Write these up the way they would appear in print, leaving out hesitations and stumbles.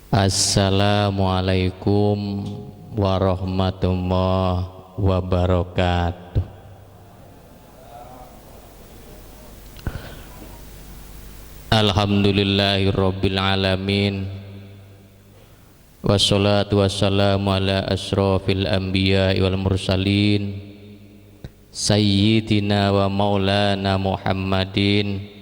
Assalamualaikum warahmatullahi wabarakatuh. Alhamdulillahirabbil alamin. Wassalatu wassalamu ala asrofil anbiya wal mursalin sayyidina wa maulana Muhammadin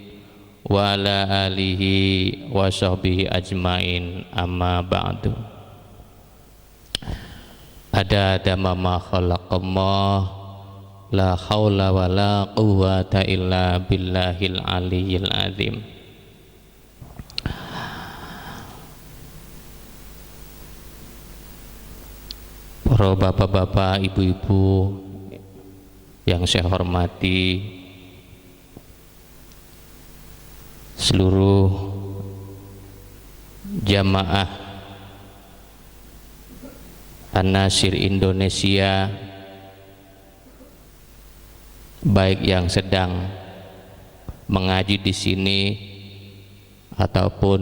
wa ala alihi wa sahbihi ajmain, amma ba'du. Ada ma khalaqallah, la haula wa la quwwata illa billahil aliyyil azim. Para bapak-bapak, ibu-ibu yang saya hormati, seluruh jamaah An-Nasir Indonesia, baik yang sedang mengaji di sini ataupun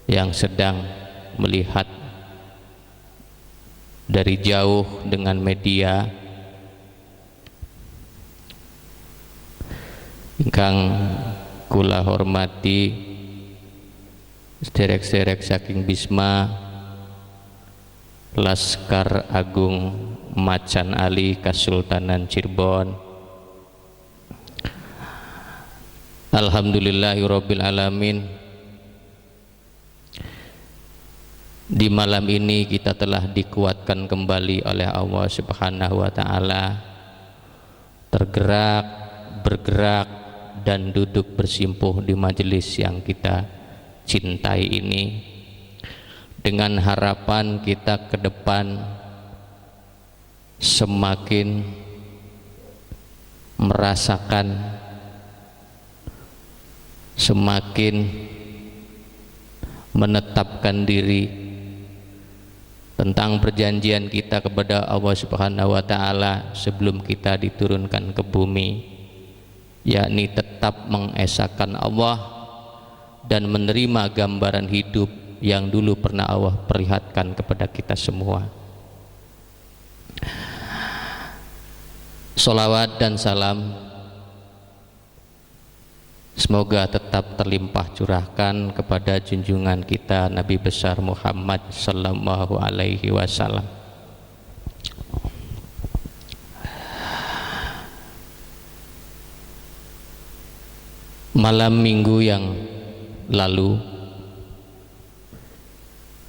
yang sedang melihat dari jauh dengan media, ingkang kula hormati sederek-sederek saking Bisma Laskar Agung Macan Ali Kasultanan Cirebon. Alhamdulillahirabbil alamin. Di malam ini kita telah dikuatkan kembali oleh Allah Subhanahu wa taala, tergerak, bergerak dan duduk bersimpuh di majelis yang kita cintai ini, dengan harapan kita ke depan semakin merasakan, semakin menetapkan diri tentang perjanjian kita kepada Allah Subhanahu wa taala sebelum kita diturunkan ke bumi, yakni tetap mengesahkan Allah dan menerima gambaran hidup yang dulu pernah Allah perlihatkan kepada kita semua. Sholawat dan salam semoga tetap terlimpah curahkan kepada junjungan kita Nabi besar Muhammad sallallahu alaihi wasallam. Malam minggu yang lalu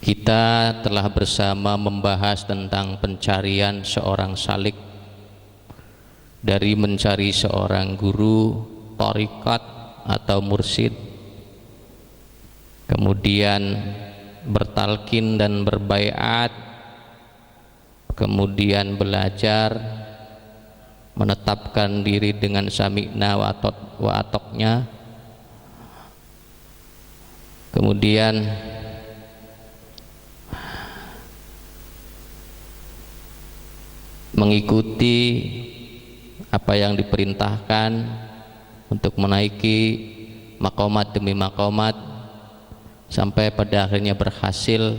kita telah bersama membahas tentang pencarian seorang salik, dari mencari seorang guru thariqat atau mursyid, kemudian bertalkin dan berbaiat, kemudian belajar menetapkan diri dengan sami'na wa atoknya, kemudian mengikuti apa yang diperintahkan untuk menaiki makomat demi makomat sampai pada akhirnya berhasil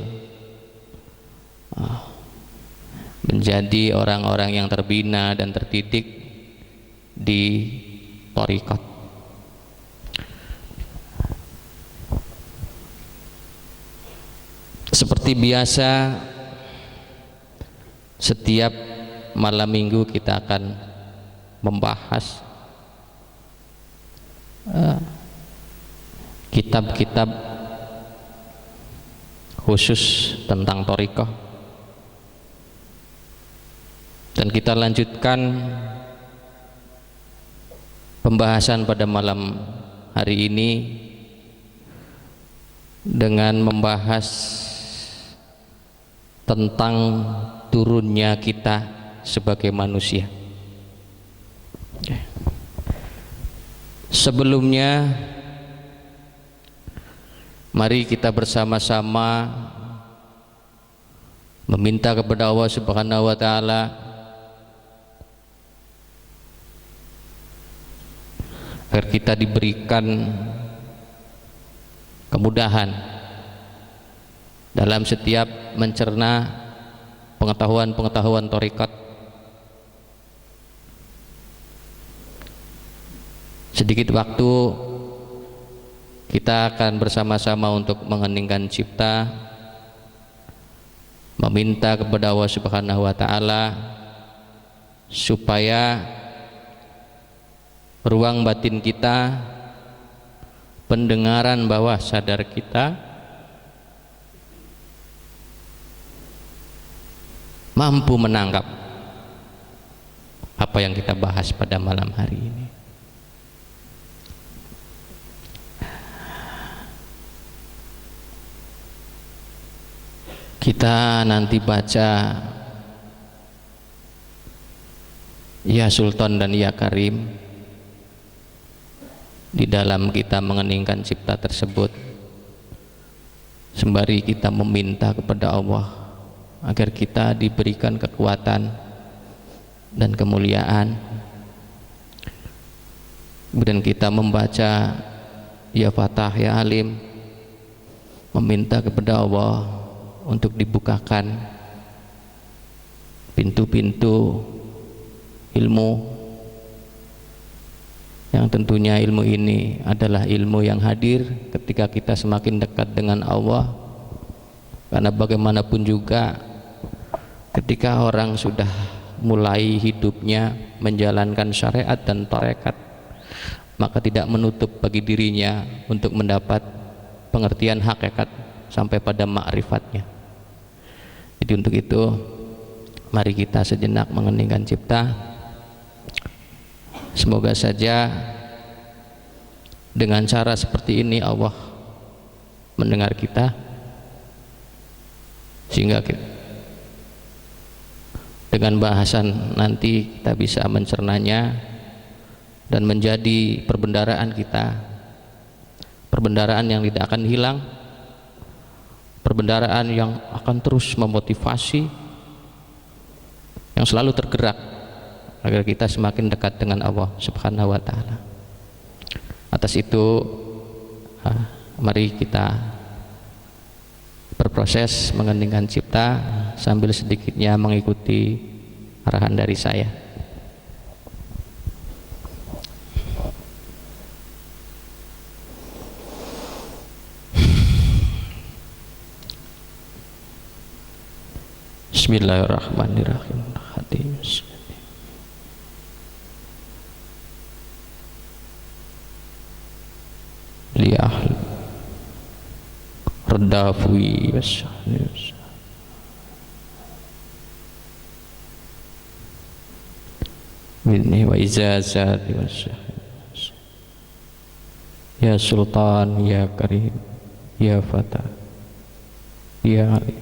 menjadi orang-orang yang terbina dan terdidik di thariqat. Seperti biasa, setiap malam minggu kita akan membahas kitab-kitab khusus tentang thariqah, dan kita lanjutkan pembahasan pada malam hari ini dengan membahas tentang turunnya kita sebagai manusia. Sebelumnya, mari kita bersama-sama meminta kepada Allah Subhanahu wa taala agar kita diberikan kemudahan dalam setiap mencerna pengetahuan-pengetahuan tarekat. Sedikit waktu kita akan bersama-sama untuk mengheningkan cipta, meminta kepada Allah Subhanahu wa taala supaya ruang batin kita, pendengaran bawah sadar kita mampu menangkap apa yang kita bahas pada malam hari ini. Kita nanti baca Ya Sultan dan Ya Karim. Di dalam kita mengeningkan cipta tersebut, sembari kita meminta kepada Allah agar kita diberikan kekuatan dan kemuliaan. Kemudian kita membaca Ya Fatah Ya Alim, meminta kepada Allah untuk dibukakan pintu-pintu ilmu, yang tentunya ilmu ini adalah ilmu yang hadir ketika kita semakin dekat dengan Allah. Karena bagaimanapun juga ketika orang sudah mulai hidupnya menjalankan syariat dan tarekat, maka tidak menutup bagi dirinya untuk mendapat pengertian hakikat sampai pada ma'rifatnya. Jadi untuk itu mari kita sejenak mengeningkan cipta. Semoga saja dengan cara seperti ini Allah mendengar kita, sehingga dengan bahasan nanti kita bisa mencernanya dan menjadi perbendaharaan kita, perbendaharaan yang tidak akan hilang, perbendaharaan yang akan terus memotivasi, yang selalu tergerak agar kita semakin dekat dengan Allah Subhanahu wa taala. Atas itu mari kita berproses mengeningkan cipta sambil sedikitnya mengikuti arahan dari saya. Bismillahirrahmanirrahim. Li ahli redafui wasyahni minni wa izazati wasyahni. Ya Sultan Ya Karim Ya Fatah Ya Ali.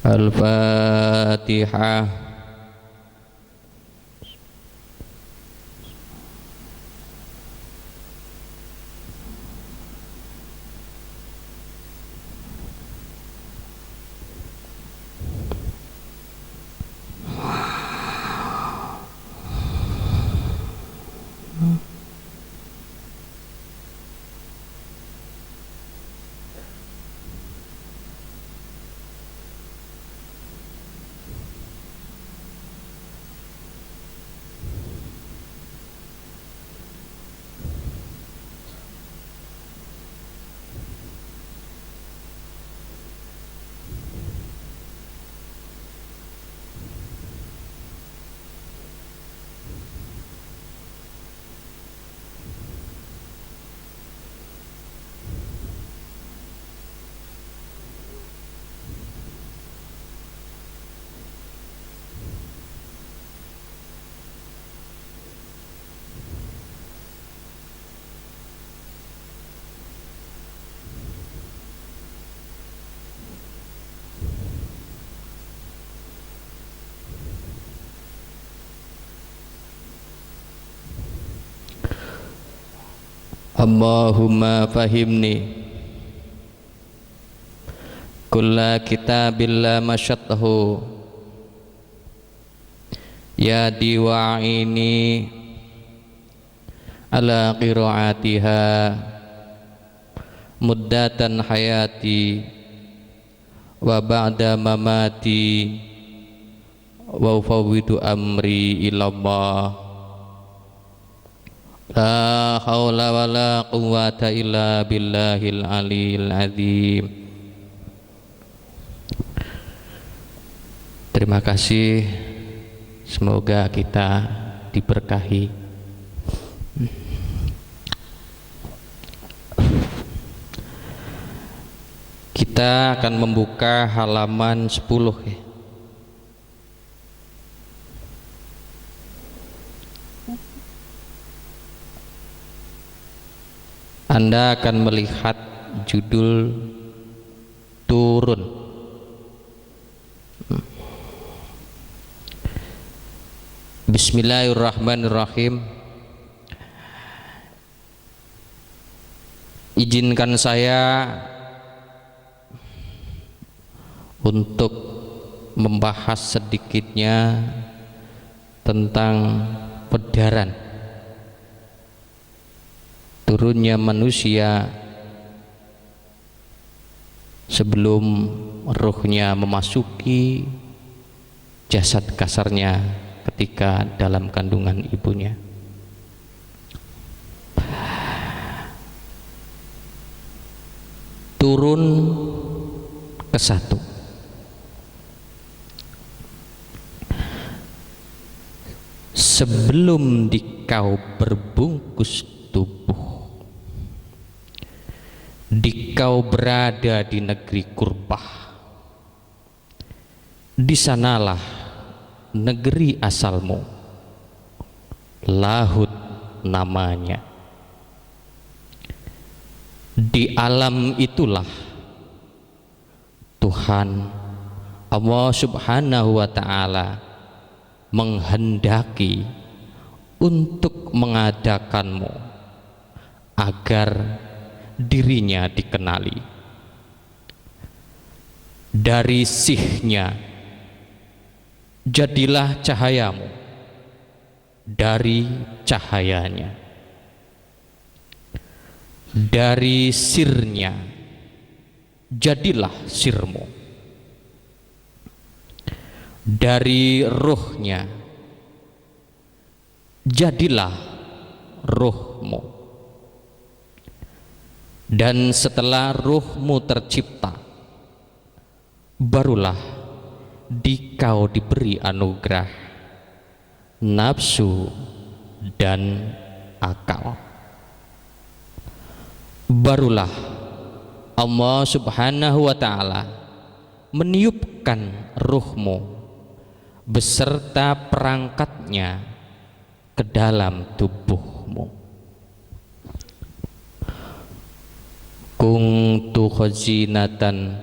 Al-Fatihah. Allahumma fahimni kulla kitabillah masyattahu ya diwa'ini ala qiraatiha muddatan hayati wa ba'da mamati wa ufawwidu amri ilallah la haula wa la quwwata illa billahil aliyil azim. Terima kasih, semoga kita diberkahi. Kita akan membuka halaman 10 ya. Anda akan melihat judul turun. Bismillahirrahmanirrahim. Izinkan saya untuk membahas sedikitnya tentang pedaran turunnya manusia sebelum ruhnya memasuki jasad kasarnya ketika dalam kandungan ibunya. Turun ke satu. Sebelum dikau berbungkus tubuh, dikau berada di negeri kurbah, di sanalah negeri asalmu, Lahud namanya. Di alam itulah Tuhan Allah Subhanahu wa ta'ala menghendaki untuk mengadakanmu agar dirinya dikenali. Dari sihnya jadilah cahayamu, dari cahayanya. Dari sirnya jadilah sirmu, dari ruhnya jadilah ruhmu. Dan setelah ruhmu tercipta, barulah dikau diberi anugerah nafsu dan akal. Barulah Allah Subhanahu wa ta'ala meniupkan ruhmu beserta perangkatnya ke dalam tubuhmu. Kuntu khazinatan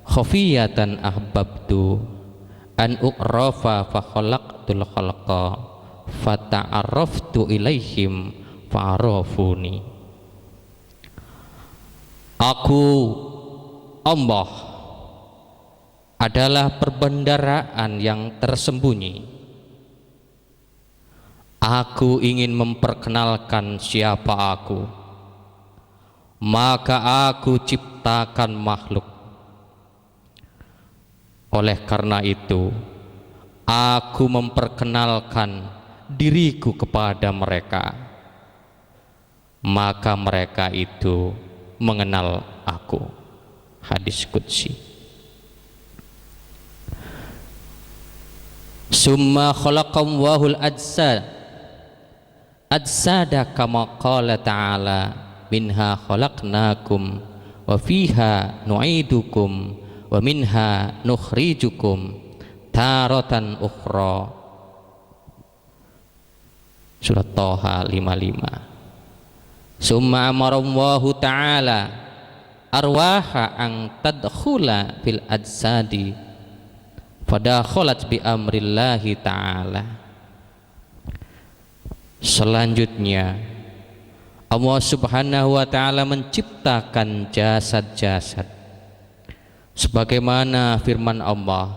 khafiyatan ahbabtu an uqrafa fa khalaqtul khalqa fa ta'arraftu ilaihim fa'arafuni. Aku, Allah, adalah perbendaharaan yang tersembunyi. Aku ingin memperkenalkan siapa aku, maka aku ciptakan makhluk. Oleh karena itu, aku memperkenalkan diriku kepada mereka, maka mereka itu mengenal aku. Hadis qudsi. Summa khalaqallahu ajsada kama qala ta'ala minha khalaqnakum wa fiha nu'idukum wa minha nukhrijukum taratan ukhra. Surat Thaha 55. Summa amarallahu ta'ala arwaha ang tadkhula fil ajsadi fadakhalat bi amrillahi ta'ala. Selanjutnya Allah Subhanahu wa ta'ala menciptakan jasad-jasad sebagaimana firman Allah,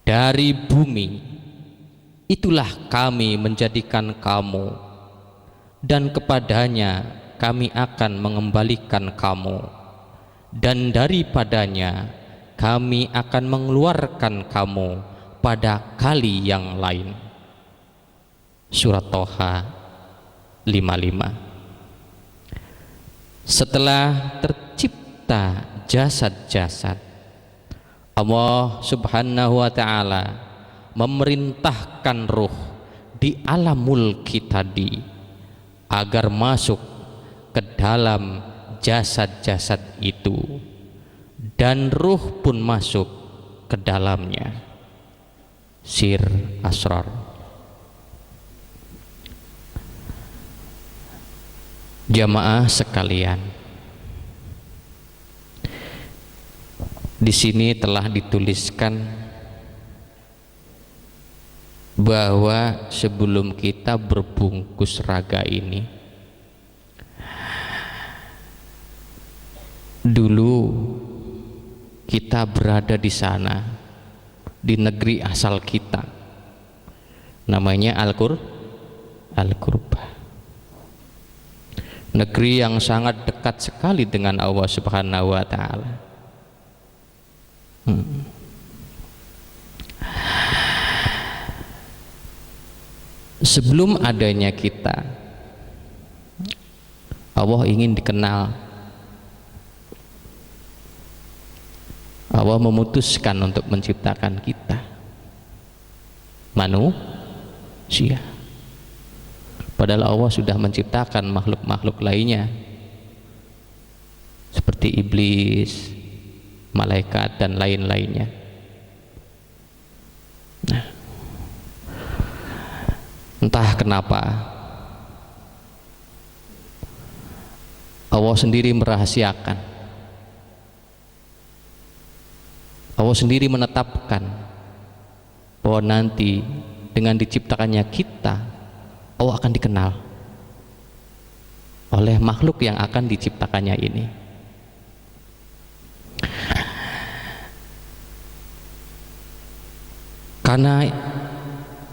dari bumi itulah kami menjadikan kamu dan kepadanya kami akan mengembalikan kamu, dan daripadanya kami akan mengeluarkan kamu pada kali yang lain. Surat Toha 55. Setelah tercipta jasad-jasad, Allah Subhanahu wa ta'ala memerintahkan ruh di alam mulki tadi agar masuk ke dalam jasad-jasad itu, dan ruh pun masuk ke dalamnya. Sir Asrar. Jamaah sekalian, di sini telah dituliskan bahwa sebelum kita berbungkus raga ini, dulu kita berada di sana, di negeri asal kita, namanya Al-Qurbah, negeri yang sangat dekat sekali dengan Allah Subhanahu wa ta'ala. Sebelum adanya kita, Allah ingin dikenal. Allah memutuskan untuk menciptakan kita, manusia. Padahal Allah sudah menciptakan makhluk-makhluk lainnya seperti iblis, malaikat, dan lain-lainnya. Nah, entah kenapa Allah sendiri merahasiakan, Allah sendiri menetapkan bahwa nanti dengan diciptakannya kita, Allah akan dikenal oleh makhluk yang akan diciptakannya ini. Karena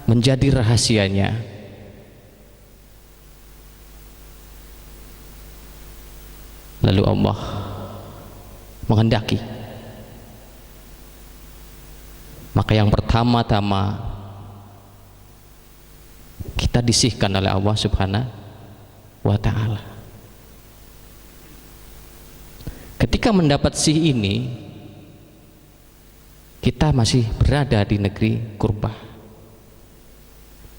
menjadi rahasianya, lalu Allah menghendaki, maka yang pertama-tama kita disihkan oleh Allah Subhanahu wa ta'ala. Ketika mendapat sih ini, kita masih berada di negeri Qurbah.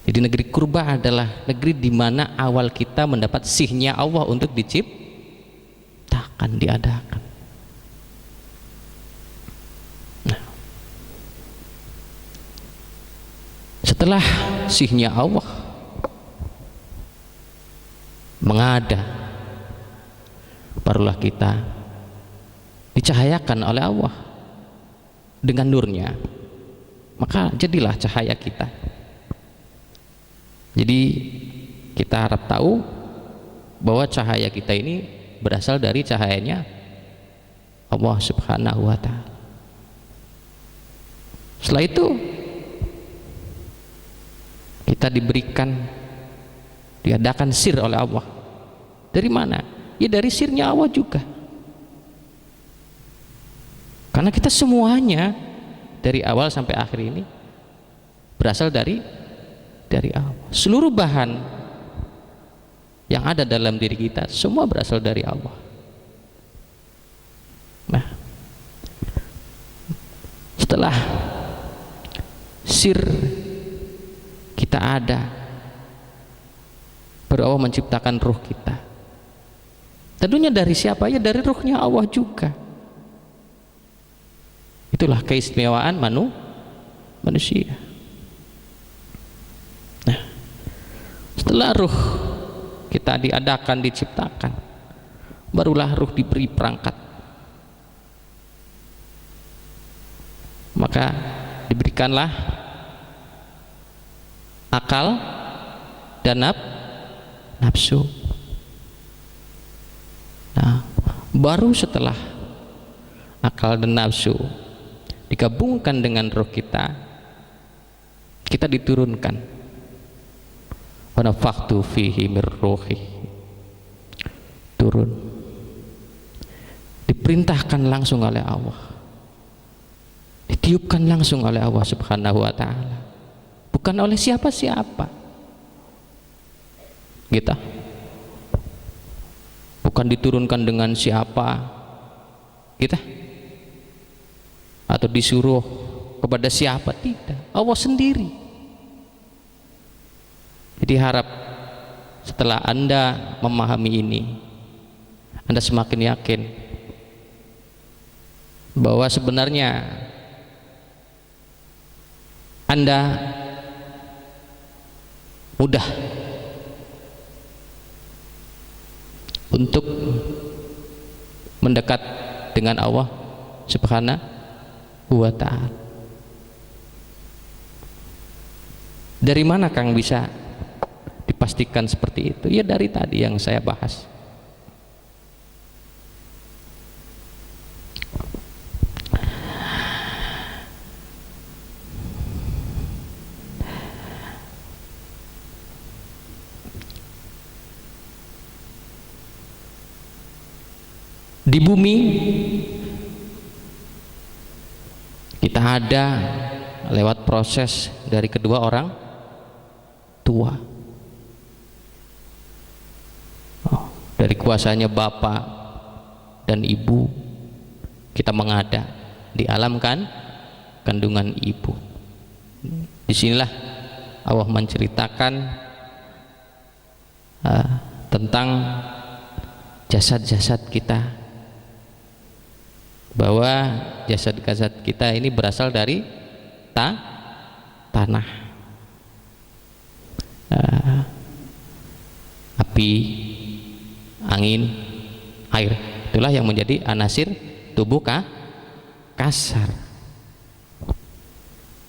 Jadi negeri Qurbah adalah negeri di mana awal kita mendapat sihnya Allah untuk diciptakan, diadakan. Nah, setelah sihnya Allah mengada, barulah kita dicahayakan oleh Allah dengan nurnya, maka jadilah cahaya kita. Jadi kita harap tahu bahwa cahaya kita ini berasal dari cahayanya Allah Subhanahu wa ta'ala. Setelah itu kita diadakan sir oleh Allah. Dari mana? Ya dari sirnya Allah juga. Karena kita semuanya dari awal sampai akhir ini berasal dari Allah. Seluruh bahan yang ada dalam diri kita semua berasal dari Allah. Nah, setelah sir kita ada, baru Allah menciptakan ruh kita. Tentunya dari siapa? Ya dari ruhnya Allah juga. Itulah keistimewaan manusia. Nah, setelah ruh kita diadakan, diciptakan, barulah ruh diberi perangkat. Maka diberikanlah akal dan nafsu. Nah, baru setelah akal dan nafsu digabungkan dengan roh kita diturunkan. Wa nafakhtu fihi mir ruhi. turun, diperintahkan langsung oleh Allah, ditiupkan langsung oleh Allah Subhanahu wa ta'ala, bukan oleh siapa-siapa. Kita bukan diturunkan dengan siapa kita, atau disuruh kepada siapa, tidak, Allah sendiri. Jadi harap setelah Anda memahami ini, Anda semakin yakin bahwa sebenarnya Anda mudah untuk mendekat dengan Allah Subhanahu wa ta'ala. Dari mana Kang bisa dipastikan seperti itu? Ya dari tadi yang saya bahas. Di bumi kita ada lewat proses dari kedua orang tua. Dari kuasanya bapak dan ibu kita mengada di alam kandungan ibu. Disinilah Allah menceritakan tentang jasad-jasad kita, bahwa jasad-jasad kita ini berasal dari tanah, api, angin, air. Itulah yang menjadi anasir tubuh kasar.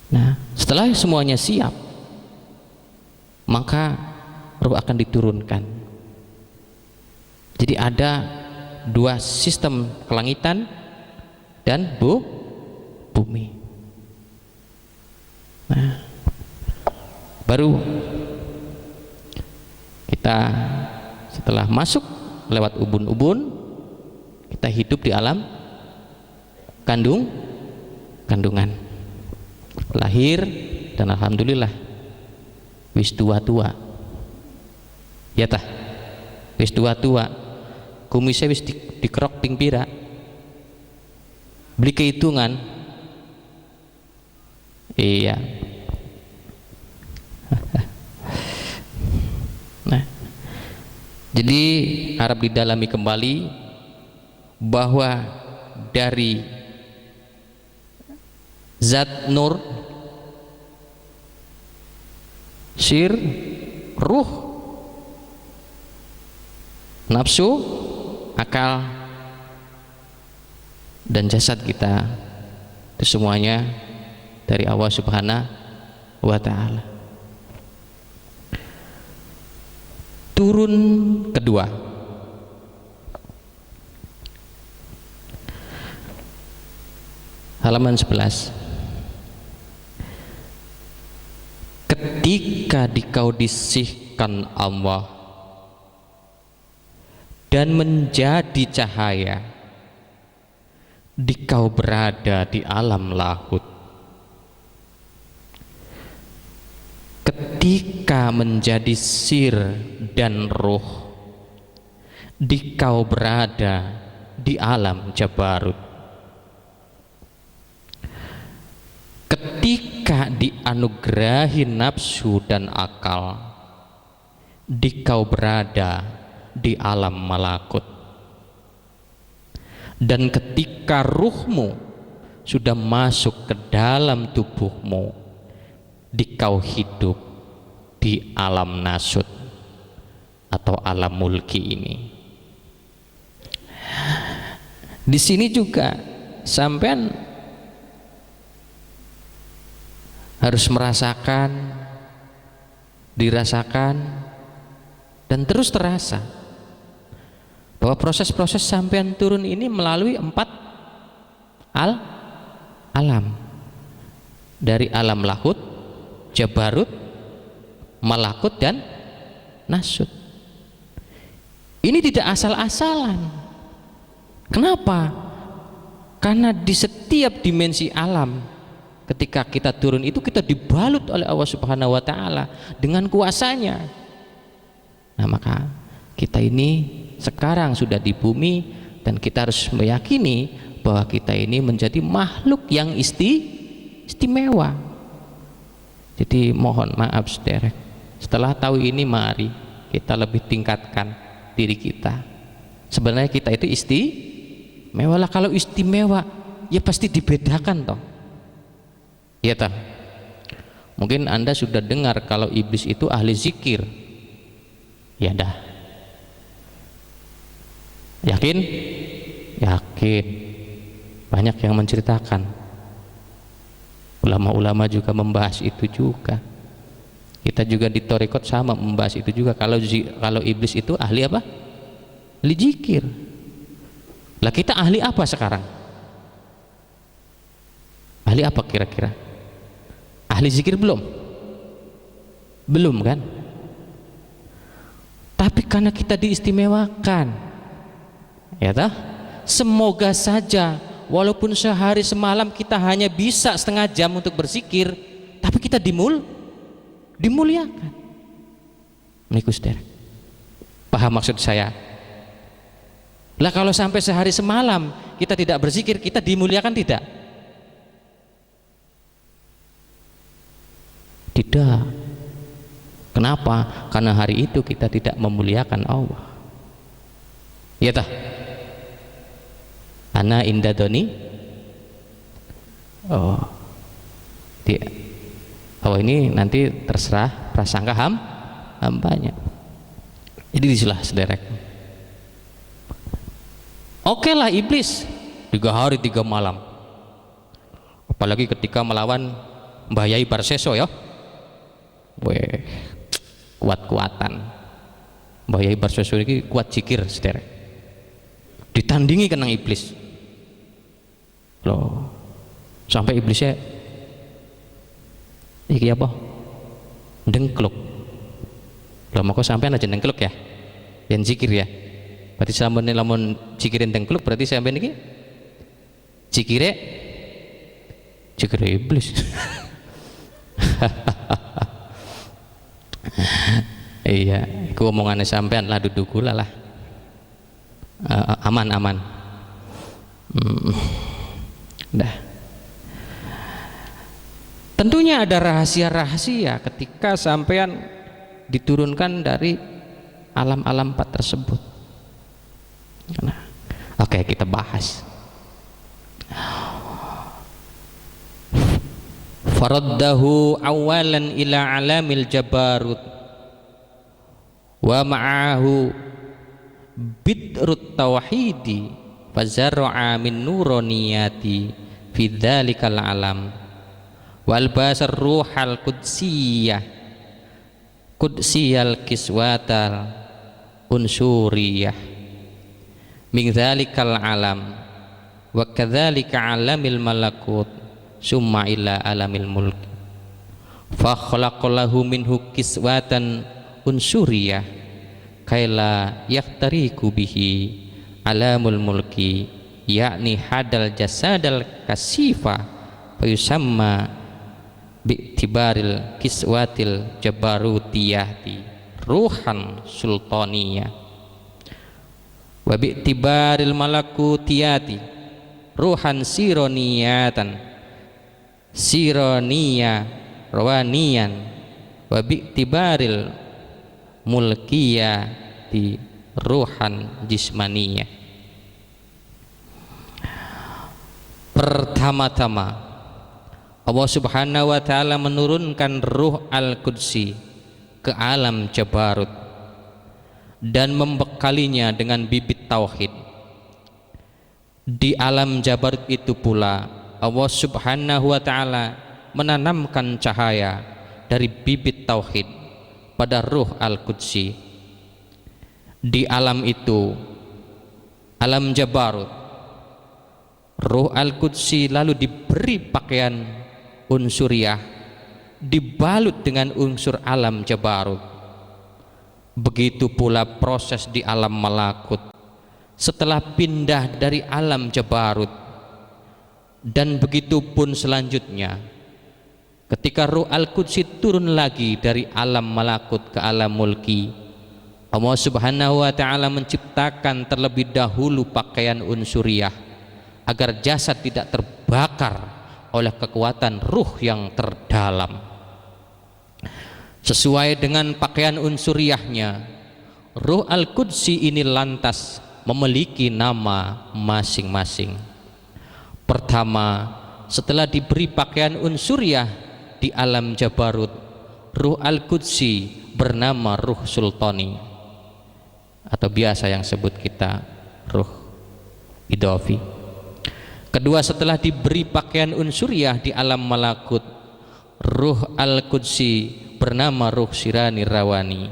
Nah, setelah semuanya siap, maka ruh akan diturunkan. Jadi ada dua sistem, kelangitan dan bumi. Nah, baru kita setelah masuk lewat ubun-ubun, kita hidup di alam kandungan, lahir, dan alhamdulillah wis tua-tua, ya tah, wis tua-tua, kumisnya wis dikerok ping pira, beli kehitungan, iya. Nah, jadi harap didalami kembali bahwa dari zat nur, sir, ruh, nafsu, akal, dan jasad kita, itu semuanya dari Allah Subhanahu wa ta'ala. Turun kedua, halaman 11. Ketika dikau disihkan Allah dan menjadi cahaya, dikau berada di alam lahut. Ketika menjadi sir dan ruh, dikau berada di alam jabarut. Ketika dianugerahi nafsu dan akal, dikau berada di alam malakut. Dan ketika ruhmu sudah masuk ke dalam tubuhmu, dikau hidup di alam nasut atau alam mulki ini. Di sini juga sampean harus merasakan, dirasakan, dan terus terasa bahwa proses-proses sampean turun ini melalui 4 alam, dari alam lahut, jabarut, malakut, dan nasut. Ini tidak asal-asalan. Kenapa? Karena di setiap dimensi alam ketika kita turun itu kita dibalut oleh Allah Subhanahu wa taala dengan kuasanya. Nah, maka kita ini sekarang sudah di bumi dan kita harus meyakini bahwa kita ini menjadi makhluk yang istimewa. Jadi mohon maaf saudara, setelah tahu ini mari kita lebih tingkatkan diri kita. Sebenarnya kita itu istimewa lah. Kalau istimewa ya pasti dibedakan toh. Iya toh. Mungkin Anda sudah dengar kalau iblis itu ahli zikir. Ya dah. Yakin? Yakin. Banyak yang menceritakan. Ulama-ulama juga membahas itu juga. Kita juga di Thariqat sama membahas itu juga. Kalau iblis itu ahli apa? Ahli zikir. Lah kita ahli apa sekarang? Ahli apa kira-kira? Ahli zikir belum? Belum kan? Tapi karena kita diistimewakan, ya toh? Semoga saja walaupun sehari semalam kita hanya bisa setengah jam untuk berzikir, tapi kita dimuliakan. Menikus der. Paham maksud saya? Lah kalau sampai sehari semalam kita tidak berzikir, kita dimuliakan tidak? Tidak. Kenapa? Karena hari itu kita tidak memuliakan Allah. Ya tah? Ana indadoni. Oh. Ini nanti terserah prasangka hambanya. Jadi disilah sederek. Oke lah iblis 3 hari 3 malam. Apalagi ketika melawan Mbah Yai Barseso ya. Weh, kuat-kuatan. Mbah Yai Barseso ini kuat zikir sederek. Ditandingi kenang iblis. Loh, sampai iblisnya iki apa? Dengkluk. Loh, maka sampean aja dengkluk ya. Yang zikir ya. Berarti sampean lamun zikirin dengkluk berarti sampean iki zikire iblis. Iya, iku omongannya sampean lah duduk kula lah. Aman. Dah. Tentunya ada rahasia-rahasia ketika sampean diturunkan dari alam-alam 4 tersebut. Nah, oke, kita bahas. Faraddahu awalan ila alamil jabarut wa ma'ahu bidrut tauhidi fazar'a min nuraniyati fi dzalikal alam wal basar ruhal qudsiyah kiswatal unsuriyah min dzalikal alam wa kadzalika alamil malakut summa ila alamil mulk fa khalaqalahu minhu kiswatan unsuriyah kaila yaktariku bihi alamul mulki yakni hadal jasadal kasifa fayusamma bi'tibaril kiswatil jabarutiyati ruhan sultaniyah wa bi'tibaril malakutiyati ruhan sironiyah rawaniyan wa bi'tibaril mulkiyati ruhan jismaniyah. Pertama-tama Allah Subhanahu wa ta'ala menurunkan ruh al-Qudsi ke alam Jabarut dan membekalinya dengan bibit tauhid. Di alam Jabarut itu pula Allah Subhanahu wa ta'ala menanamkan cahaya dari bibit tauhid pada ruh al-Qudsi. Di alam itu, alam Jabarut, ruh al-Qudsi lalu diberi pakaian unsuriyah, dibalut dengan unsur alam Jabarut, Begitu pula proses di alam malakut setelah pindah dari alam jabarut, dan begitu pun selanjutnya ketika Ruh Al-Qudsi turun lagi dari alam malakut ke alam mulki, Allah Subhanahu wa ta'ala menciptakan terlebih dahulu pakaian unsuriah agar jasad tidak terbakar oleh kekuatan ruh yang terdalam. Sesuai dengan pakaian unsuriahnya, Ruh Al-Qudsi ini lantas memiliki nama masing-masing. Pertama, setelah diberi pakaian unsuriah di alam jabarut, Ruh Al-Qudsi bernama Ruh Sultani, atau biasa yang sebut kita Ruh Idafi. Kedua, setelah diberi pakaian unsuriah di alam malakut, Ruh Al-Qudsi bernama Ruh Sirani Rawani.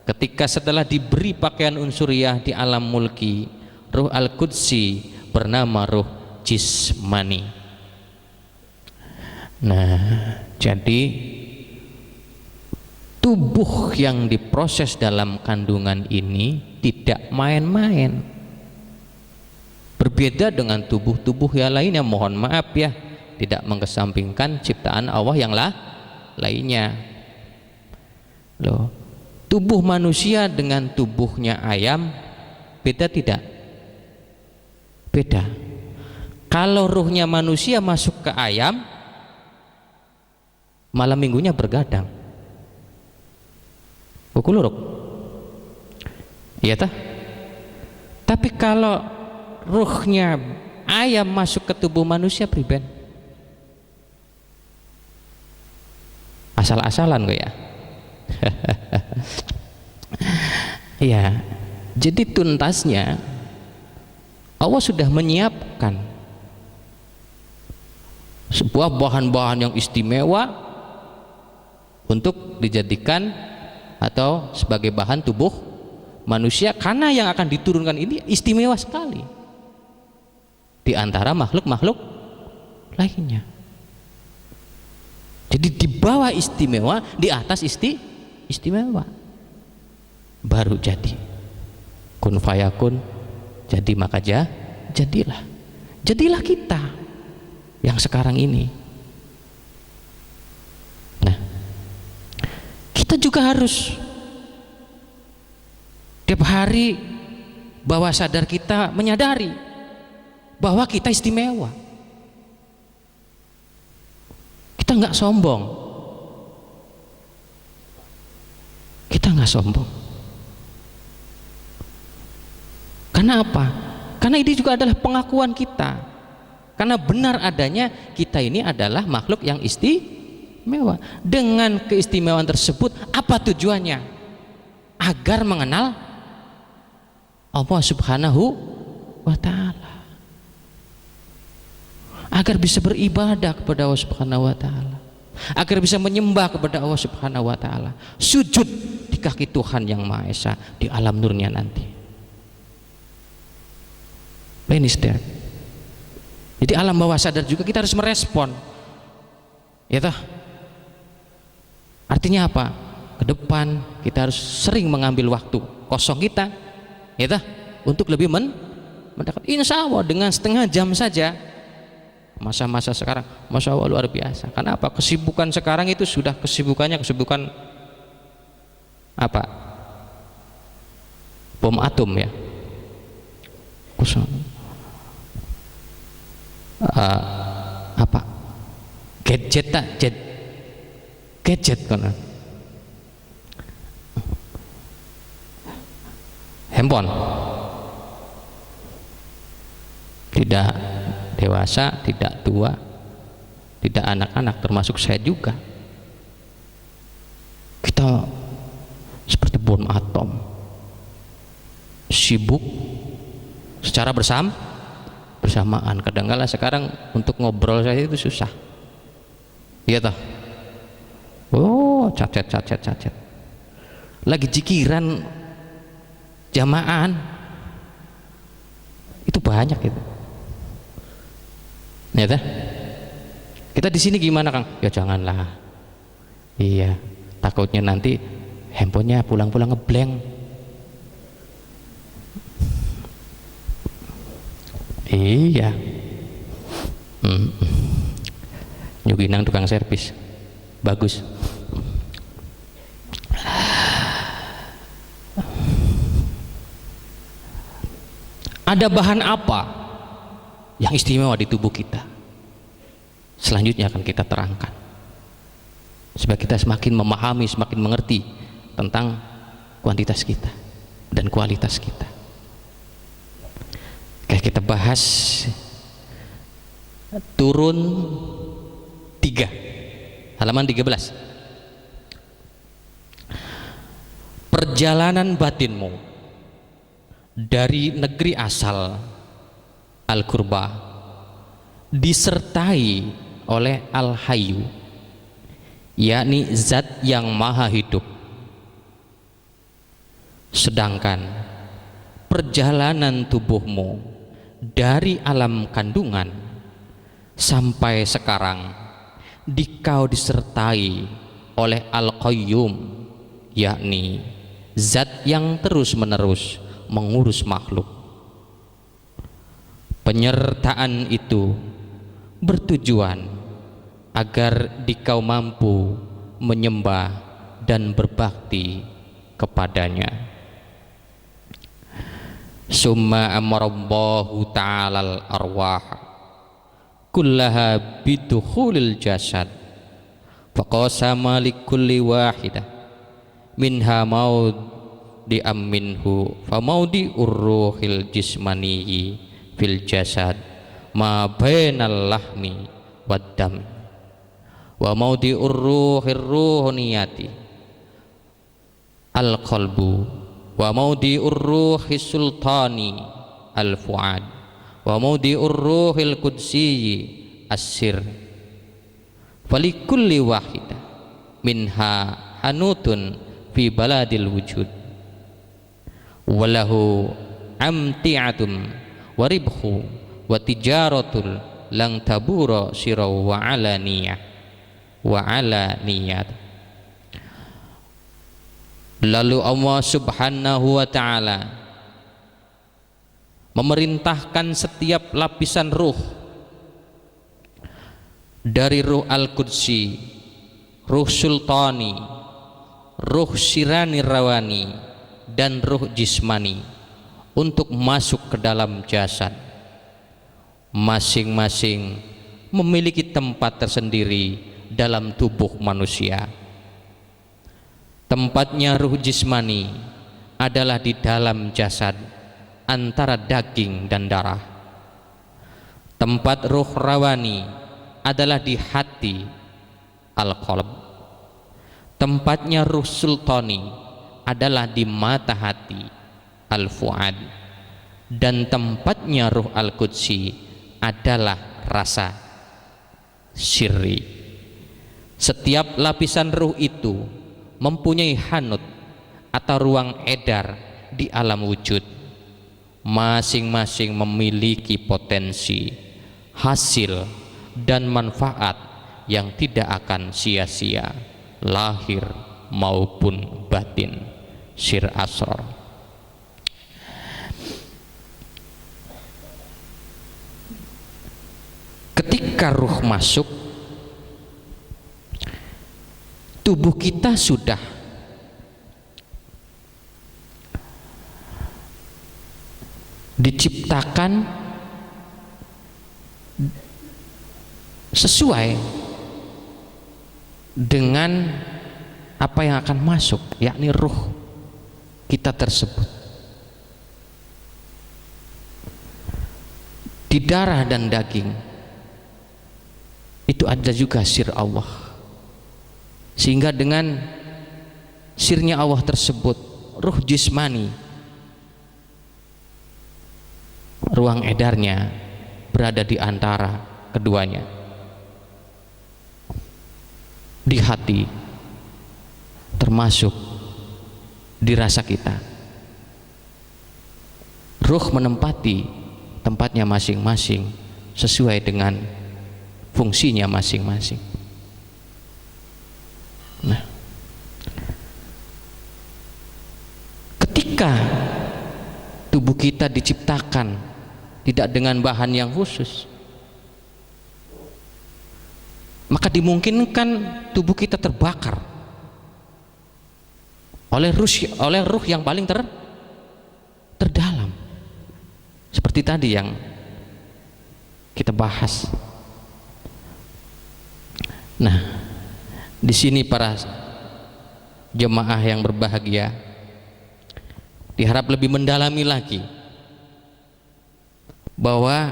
Ketika setelah diberi pakaian unsuriah di alam mulki, Ruh Al-Qudsi bernama Ruh Jismani. Nah, jadi tubuh yang diproses dalam kandungan ini tidak main-main. Berbeda dengan tubuh-tubuh yang lainnya, mohon maaf ya, tidak mengesampingkan ciptaan Allah yang lainnya. Loh, tubuh manusia dengan tubuhnya ayam beda tidak? Beda. Kalau ruhnya manusia masuk ke ayam, malam minggunya bergadang. Kukuluruk. Iya tah? Tapi kalau ruhnya ayam masuk ke tubuh manusia priben? Asal-asalan gue ya. Ya, jadi tuntasnya Allah sudah menyiapkan sebuah bahan-bahan yang istimewa untuk dijadikan atau sebagai bahan tubuh manusia, karena yang akan diturunkan ini istimewa sekali di antara makhluk-makhluk lainnya. Jadi di bawah istimewa, di atas istimewa, baru jadi kun fayakun, jadi maka jadilah kita yang sekarang ini. Nah, kita juga harus tiap hari bawah sadar kita menyadari bahwa kita istimewa. Kita nggak sombong. Kita nggak sombong. Karena apa? Karena ini juga adalah pengakuan kita. Karena benar adanya kita ini adalah makhluk yang istimewa. Dengan keistimewaan tersebut, apa tujuannya? Agar mengenal Allah Subhanahu wa ta'ala, agar bisa beribadah kepada Allah Subhanahu wa ta'ala, agar bisa menyembah kepada Allah Subhanahu wa ta'ala, sujud di kaki Tuhan yang Maha Esa di alam nurnya nanti. Minister. Jadi alam bawah sadar juga kita harus merespon, ya toh. Artinya apa? Ke depan kita harus sering mengambil waktu kosong kita, ya toh, untuk lebih mendekat. Insya Allah dengan setengah jam saja. Masa-masa sekarang, masya Allah luar biasa. Karena apa? Kesibukan sekarang itu sudah kesibukan apa? Bom atom ya. Apa? Gadget kan? Handphone. Tidak dewasa, tidak tua, tidak anak-anak, termasuk saya juga. Kita seperti bom atom, sibuk secara bersamaan. Kadang-kala sekarang untuk ngobrol saya itu susah, iya toh. Oh, cacet. Lagi jikiran jamaan itu banyak itu. Ya toh? Kita di sini gimana, Kang? Ya janganlah. Iya, takutnya nanti handphonenya pulang-pulang ngeblank. Iya. Nyuginang tukang servis bagus. Ada bahan apa yang istimewa di tubuh kita? Selanjutnya akan kita terangkan supaya kita semakin memahami, semakin mengerti tentang kuantitas kita dan kualitas kita. Oke, kita bahas turun 3 halaman 13. Perjalanan batinmu dari negeri asal Al-Qurba disertai oleh Al-Hayyu, yakni zat yang maha hidup. Sedangkan perjalanan tubuhmu dari alam kandungan sampai sekarang dikau disertai oleh Al-Qayyum, yakni zat yang terus-menerus mengurus makhluk. Penyertaan itu bertujuan agar dikau mampu menyembah dan berbakti kepadanya. Summa amarallahu ta'ala al-arwah kullaha bidukhulil jasad faqasama likulli wahidah minha maud diamminhu famaudi urruhil jismaniyi fil jasad ma bainal lahmi wad dam wa maudi urruhir ruhuniyati al qalbu wa maudi urruhis sultani al fuad wa maudi urruhil qudsiyi as-sir falikulli wahidah minha hanutun fi baladil wujud walahu amti'atum waribhu wa tijaratul lang tabura siraw wa alaniyah wa alaniyat. Lalu Allah subhanahu wa ta'ala memerintahkan setiap lapisan ruh dari ruh al-qudsi, ruh sultani, ruh sirani rawani, dan ruh jismani untuk masuk ke dalam jasad. Masing-masing memiliki tempat tersendiri dalam tubuh manusia. Tempatnya ruh jismani adalah di dalam jasad antara daging dan darah. Tempat ruh rawani adalah di hati al-qalb. Tempatnya ruh sultani adalah di mata hati al-fuad, dan tempatnya ruh al-qudsi adalah rasa sirri. Setiap lapisan ruh itu mempunyai hanut atau ruang edar di alam wujud. Masing-masing memiliki potensi, hasil, dan manfaat yang tidak akan sia-sia, lahir maupun batin. Sir Asrar. Ketika ruh masuk, tubuh kita sudah diciptakan sesuai dengan apa yang akan masuk, yakni ruh kita tersebut. Di darah dan daging itu ada juga sir Allah, sehingga dengan sirnya Allah tersebut ruh jismani, ruang edarnya berada di antara keduanya, di hati, termasuk di rasa kita. Ruh menempati tempatnya masing-masing sesuai dengan fungsinya masing-masing. Nah, ketika tubuh kita diciptakan tidak dengan bahan yang khusus, maka dimungkinkan tubuh kita terbakar oleh ruh yang paling terdalam, seperti tadi yang kita bahas. Nah, di sini para jemaah yang berbahagia diharap lebih mendalami lagi bahwa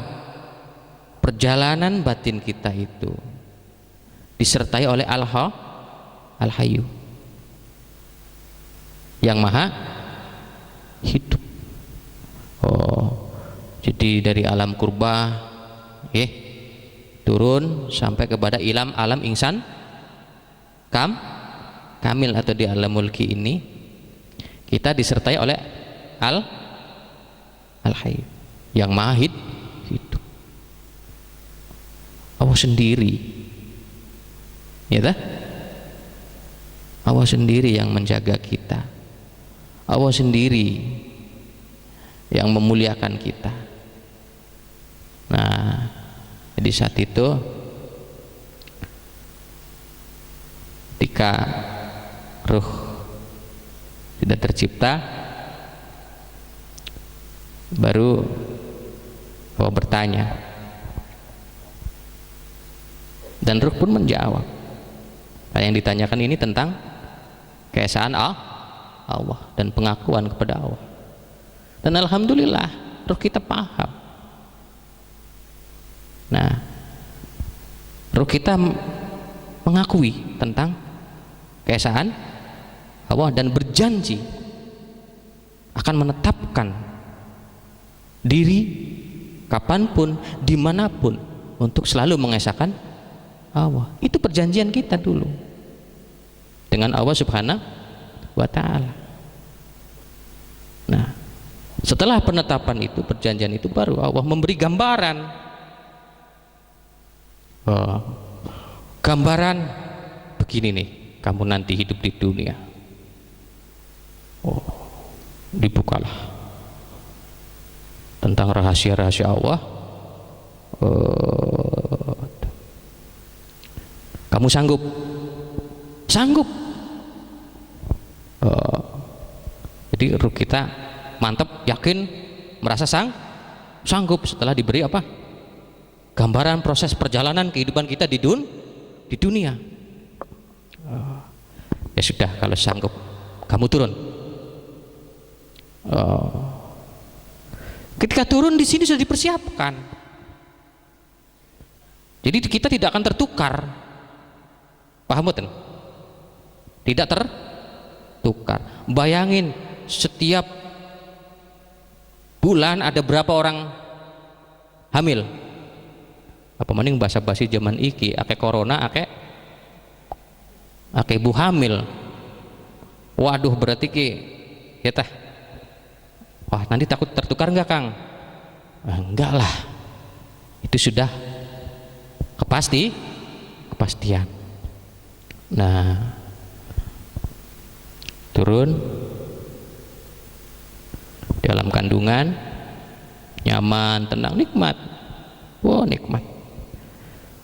perjalanan batin kita itu disertai oleh Al-Hayyu yang maha hidup. Jadi dari alam kurba turun sampai kepada alam insan kamil atau di alam mulki ini, kita disertai oleh Al-Hayyu yang maha hidup. Allah sendiri, ya tak? Allah sendiri yang menjaga kita, Allah sendiri yang memuliakan kita. Nah, jadi saat itu ketika ruh tidak tercipta, baru Allah bertanya dan ruh pun menjawab. Nah, yang ditanyakan ini tentang keesaan Allah dan pengakuan kepada Allah. Dan alhamdulillah ruh kita paham. Nah, ruh kita mengakui tentang keesaan Allah dan berjanji akan menetapkan diri kapanpun, dimanapun, untuk selalu mengesahkan Allah. Itu perjanjian kita dulu dengan Allah Subhanahu wa Ta'ala. Nah, setelah penetapan itu, perjanjian itu, baru Allah memberi gambaran. Gambaran begini nih, kamu nanti hidup di dunia. Dibukalah tentang rahasia-rahasia Allah. Kamu sanggup? Jadi ruh kita mantap, yakin, merasa sanggup setelah diberi apa? Gambaran proses perjalanan kehidupan kita di dunia. Ya sudah, kalau sanggup, kamu turun. Ketika turun di sini sudah dipersiapkan. Jadi kita tidak akan tertukar. Paham betul? Tidak tertukar. Bayangin setiap bulan ada berapa orang hamil? Apa mending basa-basi zaman iki, ake corona, ake ibu hamil. Waduh, berarti ki ya tah. Wah, nanti takut tertukar enggak, Kang? Enggak lah, itu sudah kepastian. Nah, turun dalam kandungan, nyaman, tenang, nikmat. Wow, nikmat.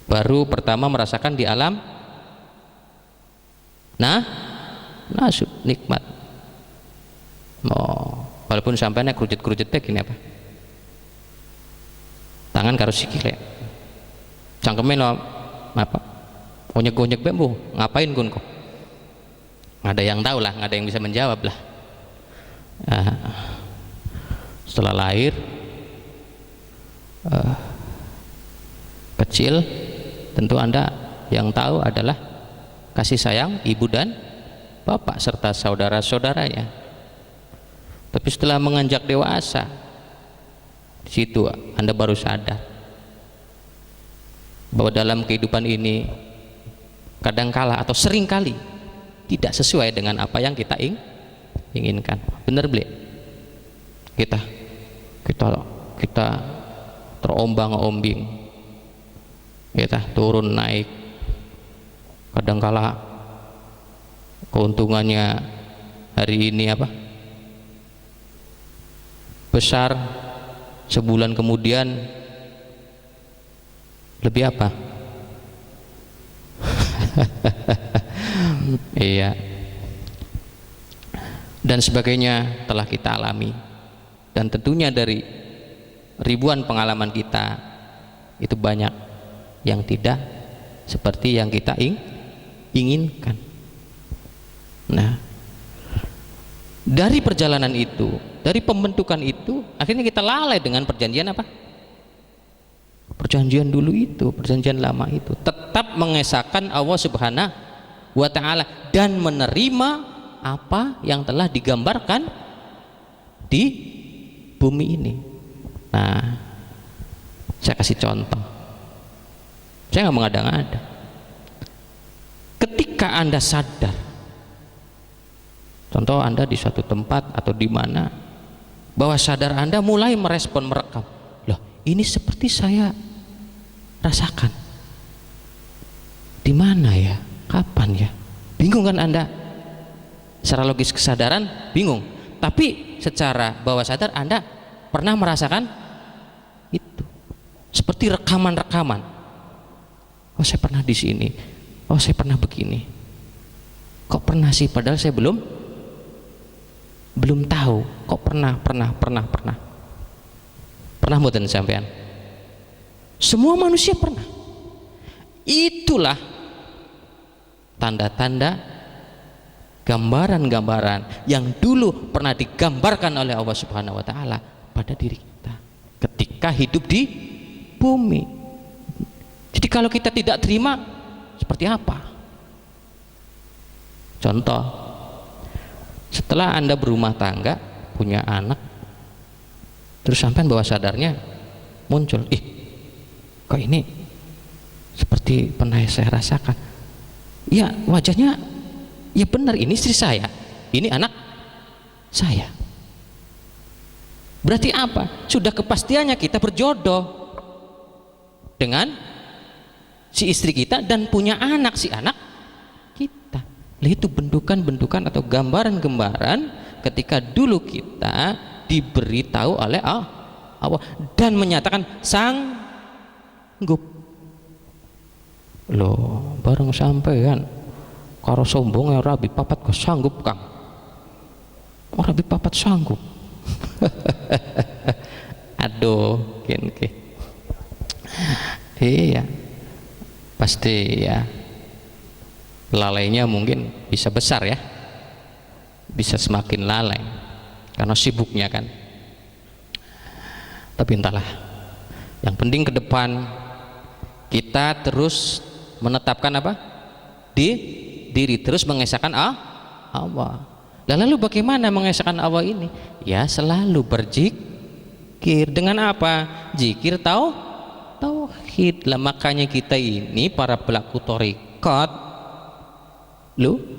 Baru pertama merasakan di alam nasib, nikmat. Walaupun sampai nek kerujut-kerujut gini apa? Tangan karo sikile. Cangkeme lo apa? Onyek-onyek bembu, ngapain kun kok? Nggak ada yang tahu lah, nggak ada yang bisa menjawab lah. Setelah lahir kecil, tentu Anda yang tahu adalah kasih sayang ibu dan bapak serta saudara-saudaranya. Tapi setelah menganjak dewasa, di situ Anda baru sadar bahwa dalam kehidupan ini kadangkala atau seringkali tidak sesuai dengan apa yang kita inginkan. Benar beli? Kita terombang-ambing, kita turun naik. Kadangkala keuntungannya hari ini apa? besar, sebulan kemudian lebih apa? Iya, dan sebagainya telah kita alami, dan tentunya dari ribuan pengalaman kita itu banyak yang tidak seperti yang kita inginkan. Nah, dari perjalanan itu, dari pembentukan itu, akhirnya kita lalai dengan perjanjian apa? Perjanjian dulu itu, perjanjian lama itu, tetap mengesahkan Allah Subhanahu wa Ta'ala dan menerima apa yang telah digambarkan di bumi ini. Nah, saya kasih contoh, saya nggak mengada-ngada. Ketika Anda sadar, contoh Anda di suatu tempat atau di mana, bahwa sadar Anda mulai merespon, merekam, loh ini seperti saya rasakan, di mana ya, kapan ya, bingung kan Anda? Secara logis kesadaran bingung, tapi secara bawah sadar Anda pernah merasakan itu, seperti rekaman-rekaman. Oh saya pernah di sini, oh saya pernah begini, kok pernah sih, padahal saya belum tahu, kok pernah mboten sampean? Semua manusia pernah. Itulah tanda-tanda, gambaran-gambaran yang dulu pernah digambarkan oleh Allah Subhanahu wa Ta'ala pada diri kita ketika hidup di bumi. Jadi kalau kita tidak terima, seperti apa? Contoh, setelah Anda berumah tangga, punya anak, terus sampai bawah sadarnya muncul, kok ini seperti pernah saya rasakan. Ya wajahnya, ya benar, ini istri saya, ini anak saya. Berarti apa? Sudah kepastiannya kita berjodoh dengan si istri kita dan punya anak, si anak kita. Itu bentukan-bentukan atau gambaran-gambaran ketika dulu kita diberitahu oleh Allah dan menyatakan sanggup. Loh, bareng sampean karo sombong ya rabi papat kok sanggup Kang. Rabi papat sanggup. Aduh, kenke. Iya. Pasti ya. Lalainya mungkin bisa besar ya, bisa semakin lalai karena sibuknya kan. Tapi entahlah, yang penting ke depan kita terus menetapkan apa? Di diri, terus mengesahkan Allah. Lalu bagaimana mengesahkan Allah ini? Ya selalu berzikir. Dengan apa? Zikir tauhid lah. Makanya kita ini para pelaku thariqat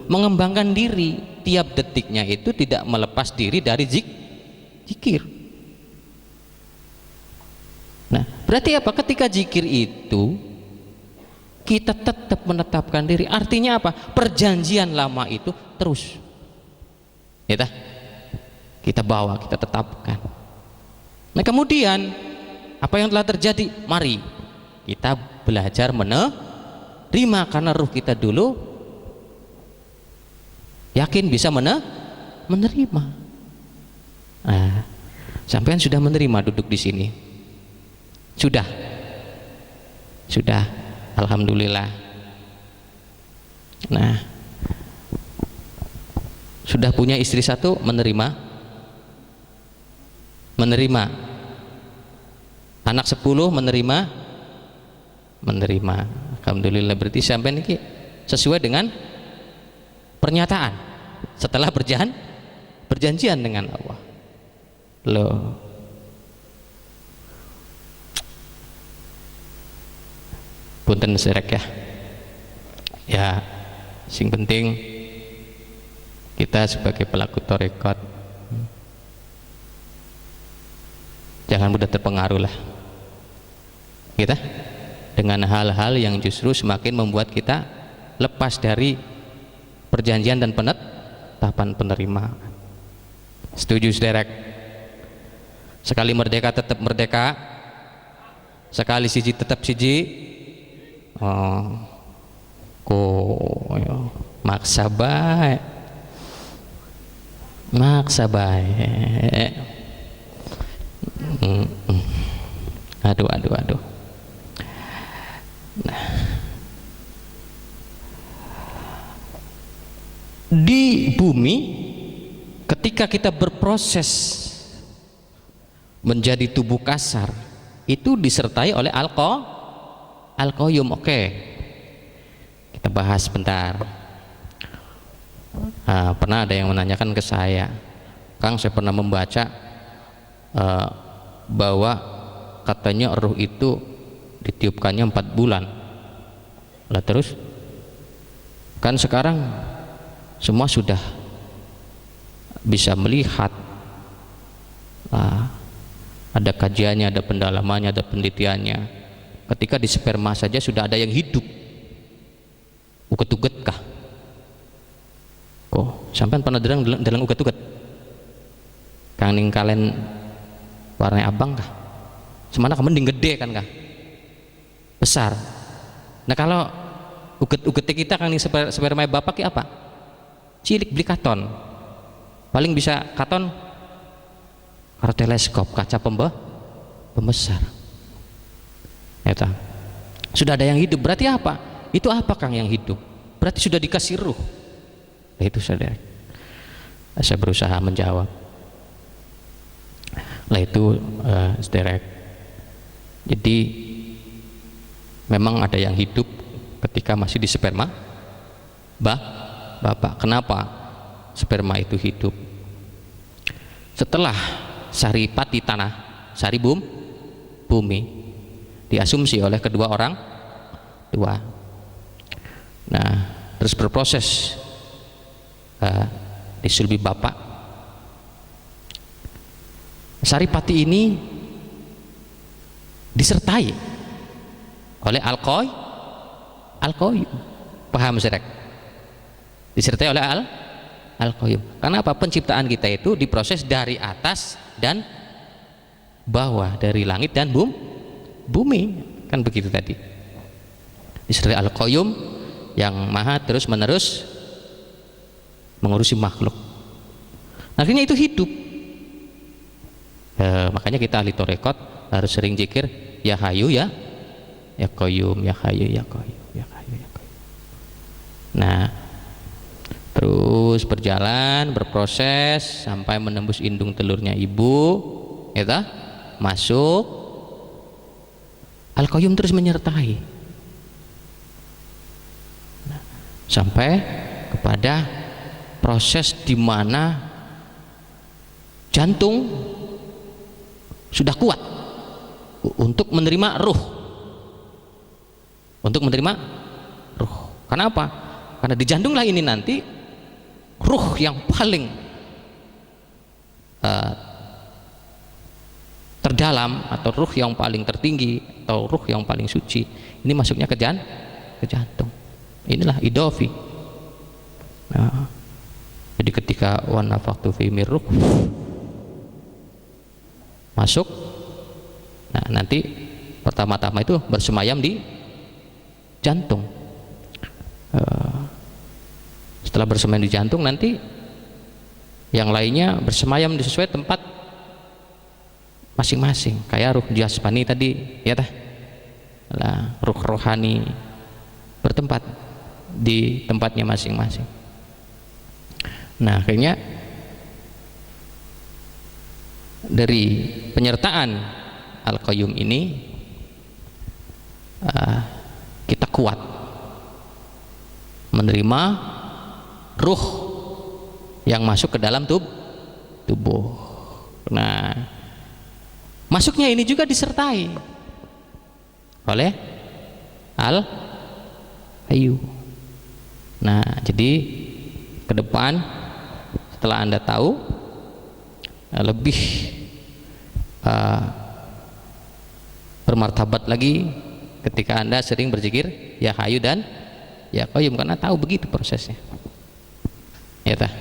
mengembangkan diri tiap detiknya itu tidak melepas diri dari zikir. Nah, berarti apa? Ketika zikir itu kita tetap menetapkan diri. Artinya apa? Perjanjian lama itu terus kita bawa, kita tetapkan. Nah, kemudian apa yang telah terjadi? Mari kita belajar menerima, karena ruh kita dulu yakin bisa menerima. Nah, sampean sudah menerima duduk di sini? Sudah, alhamdulillah. Nah, sudah punya istri satu, menerima. Anak 10 menerima. Alhamdulillah, berarti sampean ini sesuai dengan pernyataan setelah berjanjian dengan Allah. Loh, punten serek ya, sing penting kita sebagai pelaku thariqat jangan mudah terpengaruh lah kita dengan hal-hal yang justru semakin membuat kita lepas dari perjanjian dan penetapan penerimaan. Setuju sederek? Sekali merdeka tetap merdeka, sekali siji tetap siji. Oh, kok maksa baik, maksa baik. Aduh. Nah, di bumi ketika kita berproses menjadi tubuh kasar itu disertai oleh al-qayyum. Oke, kita bahas bentar. Pernah ada yang menanyakan ke saya, Kang, saya pernah membaca bahwa katanya ruh itu ditiupkannya 4 bulan. Lah terus kan sekarang semua sudah bisa melihat, ada kajiannya, ada pendalamannya, ada penelitiannya. Ketika di sperma saja sudah ada yang hidup. Uget-uget kah? Kok sampean pernah dalam uget-uget? Kang ning kalen warna abang kah? Semana mending gede kan kah? Besar. Nah kalau uget-uget kita kan ning sperma bapak ki apa? Cilik beli katon. Paling bisa katon karo teleskop, kaca pembesar. Ya, sudah ada yang hidup, berarti apa? Itu apa Kang yang hidup? Berarti sudah dikasih ruh. Nah, itu saudara. Saya berusaha menjawab. Lah itu saudara. Jadi memang ada yang hidup ketika masih di sperma bapak. Kenapa sperma itu hidup? Setelah saripati tanah, sari bumi diasumsi oleh kedua orang tua. Nah, terus berproses di sulbi bapak. Saripati ini disertai oleh al-qayyum. Paham Zerek? Disertai oleh al-qayyum. Karena apa? Penciptaan kita itu diproses dari atas dan bawah, dari langit dan bumi, kan begitu tadi. Disertai al-qayyum yang maha terus menerus mengurusi makhluk. Akhirnya itu hidup. Makanya kita ahli tarekat harus sering zikir ya hayu ya qayyum, ya hayu ya qayyum, ya hayu ya qayyum. Nah, terus berjalan, berproses sampai menembus indung telurnya ibu, ya, masuk. Al-qayyum terus menyertai. Nah, sampai kepada proses di mana jantung sudah kuat untuk menerima ruh. Untuk menerima ruh. Kenapa? Karena di jantung lah ini nanti ruh yang paling terdalam, atau ruh yang paling tertinggi, atau ruh yang paling suci, ini masuknya ke jantung. Inilah idofi. Nah, jadi ketika wa nafakhtu fi mir ruh masuk, nah nanti pertama-tama itu bersemayam di jantung. Setelah bersemayam di jantung, nanti yang lainnya bersemayam di sesuai tempat masing-masing, kayak ruh jasmani tadi, ya tah, lah ruh rohani bertempat di tempatnya masing-masing. Nah, akhirnya dari penyertaan al-qayyum ini kita kuat menerima ruh yang masuk ke dalam tubuh. Nah, masuknya ini juga disertai oleh al-hayu. Nah, jadi ke depan setelah Anda tahu lebih bermartabat lagi ketika Anda sering berzikir ya hayu dan ya qayyum, karena tahu begitu prosesnya. Ya tah.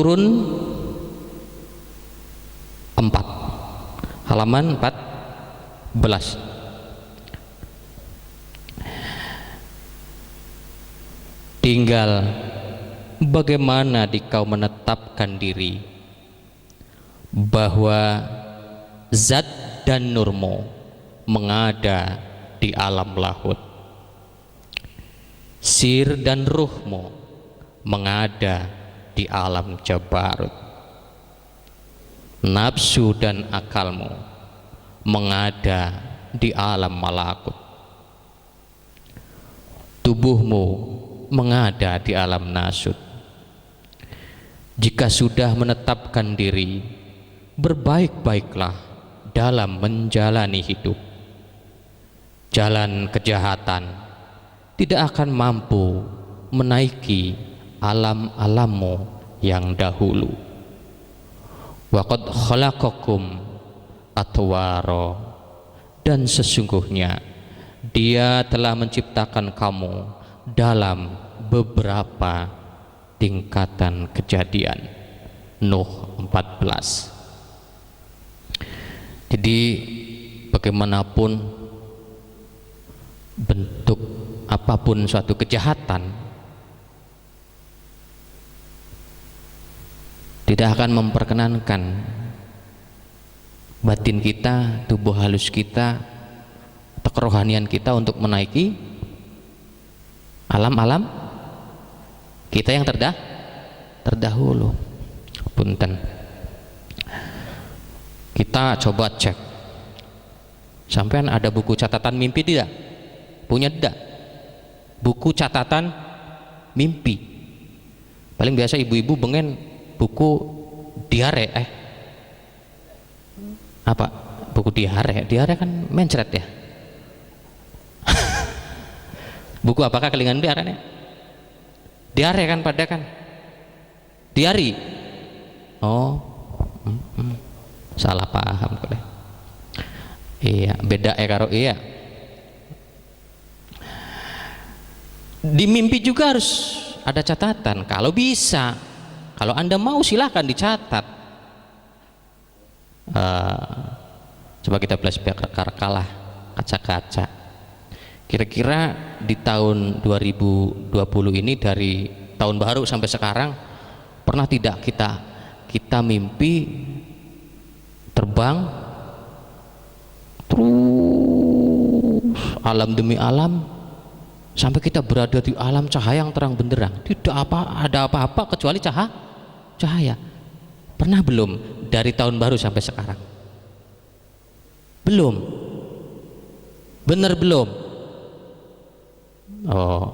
turun 4, halaman 14. Tinggal bagaimana dikau menetapkan diri bahwa zat dan nurmu mengada di alam lahut, sir dan ruhmu mengada di alam jabarut, nafsu dan akalmu mengada di alam malakut, tubuhmu mengada di alam nasut. Jika sudah menetapkan diri, berbaik-baiklah dalam menjalani hidup. Jalan kejahatan tidak akan mampu menaiki alam-alammu yang dahulu. Wa qad khalaqakum atwara, dan sesungguhnya Dia telah menciptakan kamu dalam beberapa tingkatan kejadian. Nuh 14. Jadi bagaimanapun bentuk apapun suatu kejahatan tidak akan memperkenankan batin kita, tubuh halus kita atau kerohanian kita untuk menaiki alam-alam kita yang terdahulu. Punten, kita coba cek, sampean ada buku catatan mimpi tidak? Punya tidak? Buku catatan mimpi. Paling biasa ibu-ibu bengen buku diare, apa? Buku diare kan mencret ya. Buku apakah kelingan diare? Diare kan pada kan? Diari. Oh, salah paham kali. Iya, beda karo iya. Di mimpi juga harus ada catatan. Kalau bisa, kalau Anda mau silahkan dicatat. Coba kita flashback kalah kaca-kaca. Kira-kira di tahun 2020 ini, dari tahun baru sampai sekarang, pernah tidak kita mimpi terbang terus alam demi alam sampai kita berada di alam cahaya yang terang benderang, tidak ada apa-apa kecuali cahaya. Pernah belum dari tahun baru sampai sekarang? Belum? Benar belum? Oh,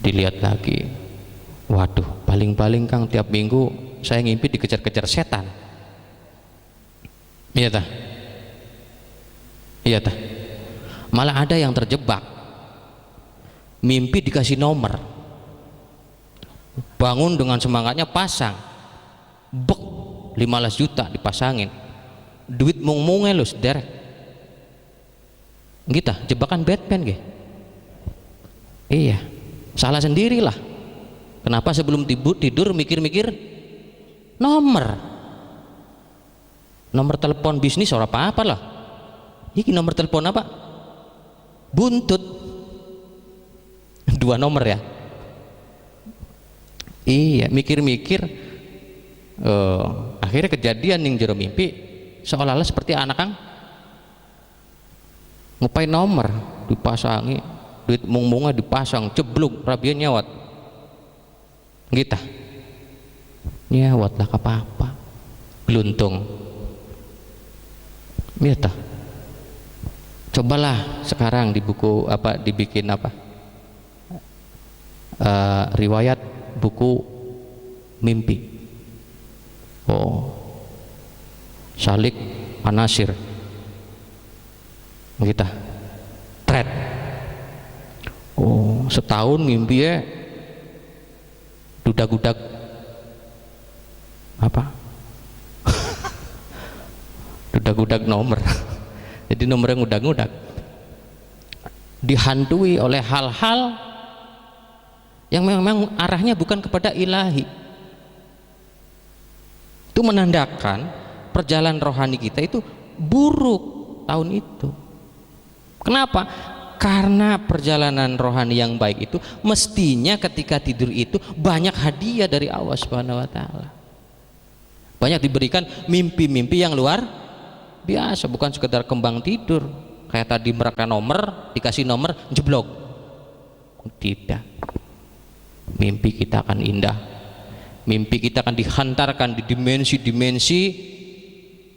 dilihat lagi. Waduh, paling-paling Kang tiap minggu saya ngimpi dikejar-kejar setan. Iya tah? Iya tah? Malah ada yang terjebak, mimpi dikasih nomor, bangun dengan semangatnya pasang, bek 15 juta dipasangin, duit mung-mungnya lu sederek. Gitu, jebakan Batman gitu. Iya, salah sendirilah. Kenapa sebelum tidur mikir-mikir nomor telepon bisnis orang apa lah. Ini nomor telepon apa? Buntut. 2 nomor ya. Iya, mikir-mikir. Akhirnya kejadian yang jero mimpi seolah-olah seperti anak Kang ngupain nomor dipasangi, duit mung-mungnya dipasang, cebluk rabian nyawat gitu, nyawat lah apa-apa geluntung gitu. Cobalah sekarang di buku apa, dibikin apa, riwayat buku mimpi. Oh, Salik Anasir kita thread. Oh, setahun mimpi ya dudak-dudak apa dudak-dudak nomor. Jadi nomornya ngudak-ngudak, dihantui oleh hal-hal yang memang arahnya bukan kepada ilahi. Itu menandakan perjalanan rohani kita itu buruk tahun itu. Kenapa? Karena perjalanan rohani yang baik itu mestinya ketika tidur itu banyak hadiah dari Allah Subhanahu wa taala. Banyak diberikan mimpi-mimpi yang luar biasa, bukan sekedar kembang tidur kayak tadi mereka nomor, dikasih nomor jeblok. Tidak. Mimpi kita akan indah. Mimpi kita akan dihantarkan di dimensi-dimensi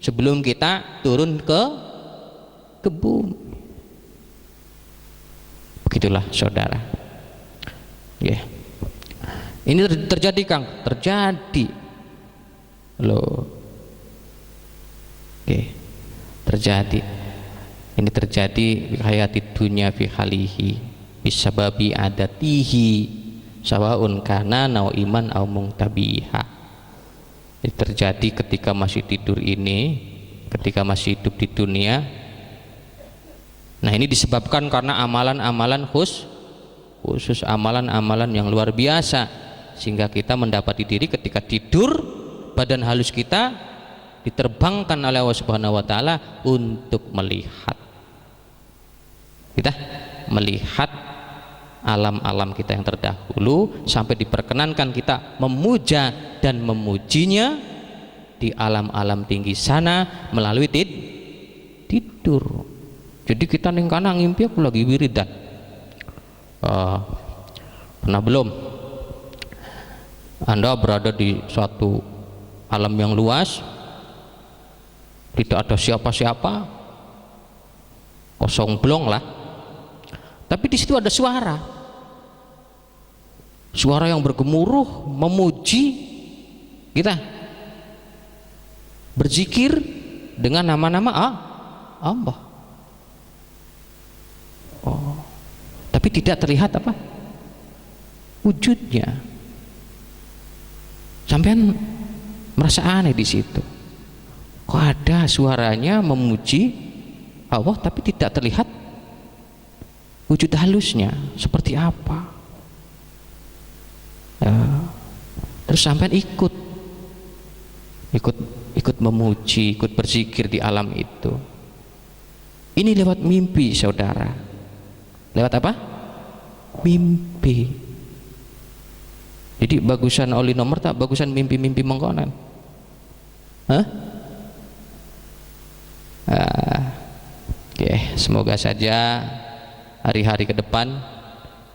sebelum kita turun ke bumi. Begitulah saudara. Ya. Ini terjadi Kang, terjadi. Loh. Oke. Terjadi. Ini terjadi fi hayati dunya fi halihi bisababi adatihi sawaun kana nau'iman au mungtabiha. Ini terjadi ketika masih tidur ini, ketika masih hidup di dunia. Nah, ini disebabkan karena amalan-amalan khusus, amalan-amalan yang luar biasa, sehingga kita mendapati diri ketika tidur, badan halus kita diterbangkan oleh Allah Subhanahu wa taala untuk melihat. Kita melihat alam-alam kita yang terdahulu sampai diperkenankan kita memuja dan memujinya di alam-alam tinggi sana melalui tidur. Jadi kita ning kana ngimpi aku lagi wiridan. Pernah belum Anda berada di suatu alam yang luas, tidak ada siapa-siapa, kosong blong lah, tapi di situ ada suara yang bergemuruh memuji kita, berzikir dengan nama-nama Allah. Tapi tidak terlihat apa wujudnya. Sampean merasa aneh di situ. Kok ada suaranya memuji Allah tapi tidak terlihat wujud halusnya seperti apa? Terus sampean ikut memuji, ikut berzikir di alam itu. Ini lewat mimpi, saudara. Lewat apa? Mimpi. Jadi bagusan oli nomor tak bagusan mimpi-mimpi mengkonan. Oke, semoga saja hari-hari ke depan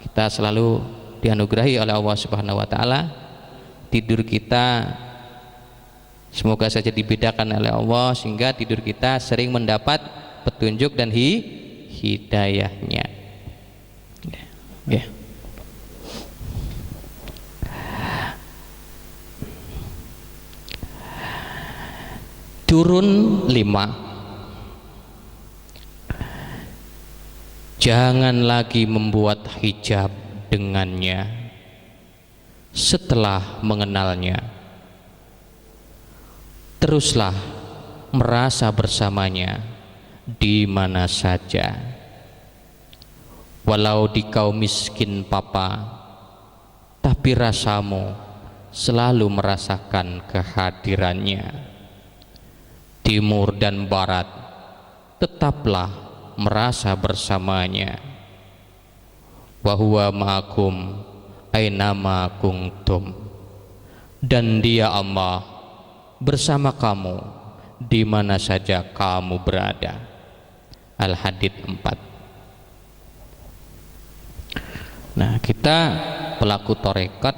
kita selalu dianugerahi oleh Allah Subhanahu wa taala. Tidur kita semoga saja dibedakan oleh Allah sehingga tidur kita sering mendapat petunjuk dan hidayahnya. Ya. Turun 5. Jangan lagi membuat hijab dengannya setelah mengenalnya. Teruslah merasa bersamanya di mana saja, walau di kaum miskin papa, tapi rasamu selalu merasakan kehadirannya. Timur dan barat tetaplah merasa bersamanya. Wa huwa ma'akum ainama kuntum, dan dia Allah bersama kamu di mana saja kamu berada. Al-Hadid 4. Nah, kita pelaku tarekat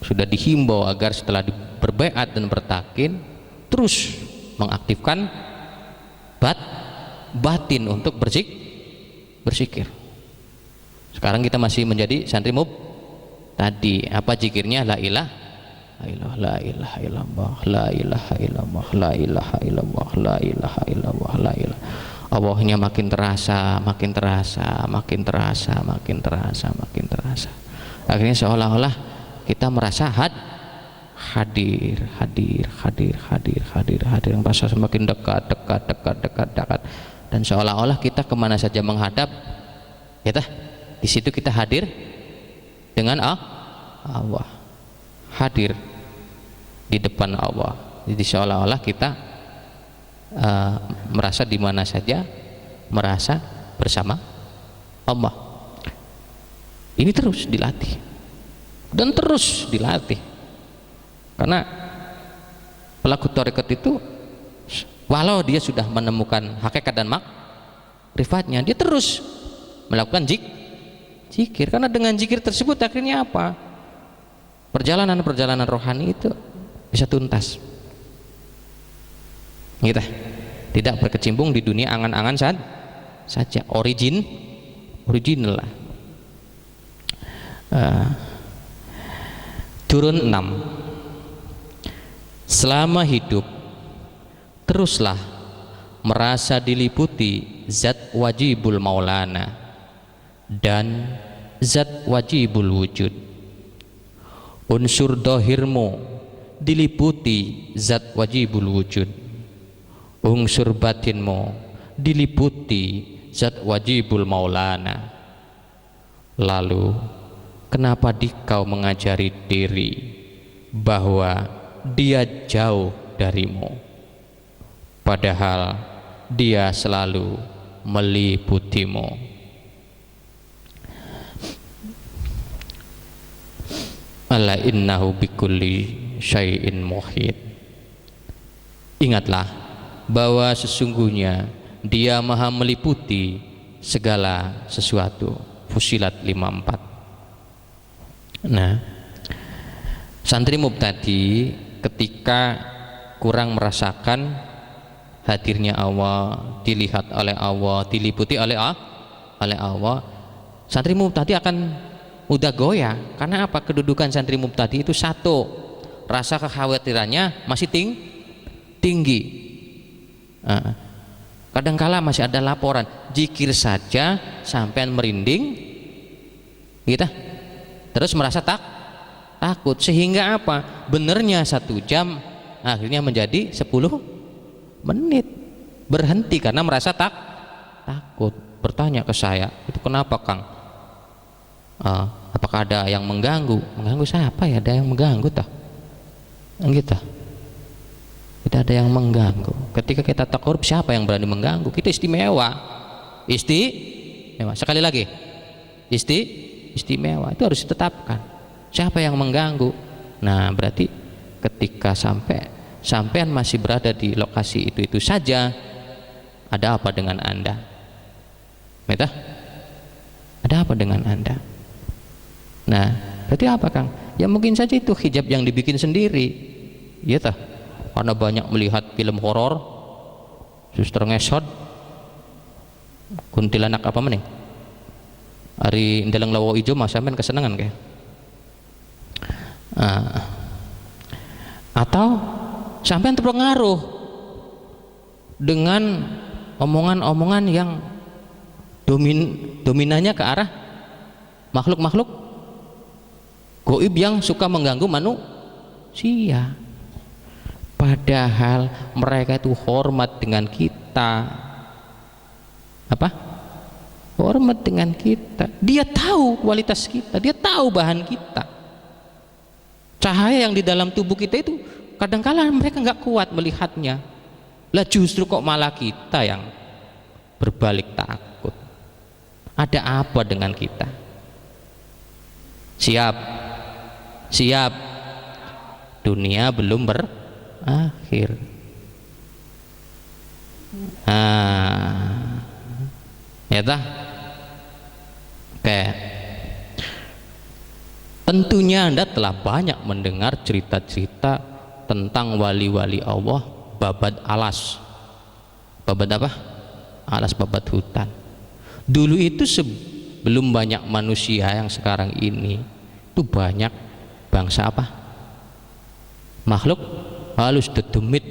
sudah dihimbau agar setelah berbaiat dan bertakin terus mengaktifkan batin untuk berzikir. Sekarang kita masih menjadi santri tadi apa zikirnya? La ilaha illallah, la ilaha illallah, la ilaha illallah, la ilaha illallah, la ilaha. Allahnya makin terasa, makin terasa, makin terasa, makin terasa, makin terasa. Akhirnya seolah-olah kita merasa hadir, yang rasa semakin dekat, dan seolah-olah kita kemana saja menghadap, kita di situ kita hadir dengan Allah, hadir di depan Allah. Jadi seolah-olah kita merasa di mana saja, merasa bersama Allah. Ini terus dilatih dan terus dilatih, karena pelaku tarekat itu walau dia sudah menemukan hakikat dan makrifatnya, dia terus melakukan zikir, karena dengan zikir tersebut akhirnya apa? Perjalanan rohani itu bisa tuntas. Kita tidak berkecimpung di dunia angan-angan saja, original lah. Turun 6. Selama hidup teruslah merasa diliputi zat wajibul maulana dan zat wajibul wujud. Unsur dohirmu diliputi zat wajibul wujud, unsur batinmu diliputi zat wajibul maulana. Lalu kenapa dikau mengajari diri bahwa dia jauh darimu, padahal dia selalu meliputimu? Ala innahu bikulli syai'in muhit. Ingatlah bahwa sesungguhnya dia maha meliputi segala sesuatu. Fusilat 54. Nah, santri mubtadi ketika kurang merasakan hadirnya Allah, dilihat oleh Allah, diliputi oleh Allah, santri mubtadi akan udah goyah. Karena apa? Kedudukan santri mubtadi itu satu, rasa kekhawatirannya masih tinggi. Kadangkala masih ada laporan, zikir saja sampean merinding kita, terus merasa takut, sehingga apa? Benernya 1 jam akhirnya menjadi 10 menit, berhenti karena merasa takut. Bertanya ke saya, itu kenapa Kang? Apakah ada yang mengganggu siapa ya? Ada yang mengganggu toh? Gitu. Tidak ada yang mengganggu. Ketika kita takarrub, siapa yang berani mengganggu? Kita istimewa. Sekali lagi, istimewa itu harus ditetapkan. Siapa yang mengganggu? Nah, berarti ketika sampean masih berada di lokasi itu saja, ada apa dengan Anda? Ada apa dengan Anda? Nah, berarti apa Kang? Ya mungkin saja itu hijab yang dibikin sendiri, ya toh? Karena banyak melihat film horor, suster ngesot, kuntilanak apa meneng? Ari ndeleng lawo ijo mas sampean kesenangan kayak. Atau sampean terpengaruh dengan omongan-omongan yang dominannya ke arah makhluk-makhluk goib yang suka mengganggu manusia, padahal mereka itu hormat dengan kita. Hormat dengan kita. Dia tahu kualitas kita, dia tahu bahan kita. Cahaya yang di dalam tubuh kita itu kadangkala mereka nggak kuat melihatnya. Lah justru kok malah kita yang berbalik takut. Ada apa dengan kita? Siap, dunia belum berakhir. Ya tah? Oke. Tentunya Anda telah banyak mendengar cerita-cerita tentang wali-wali Allah babat alas. Babat apa? Alas, babat hutan. Dulu itu sebelum banyak manusia yang sekarang ini, itu banyak bangsa apa? Makhluk halus, dedemit,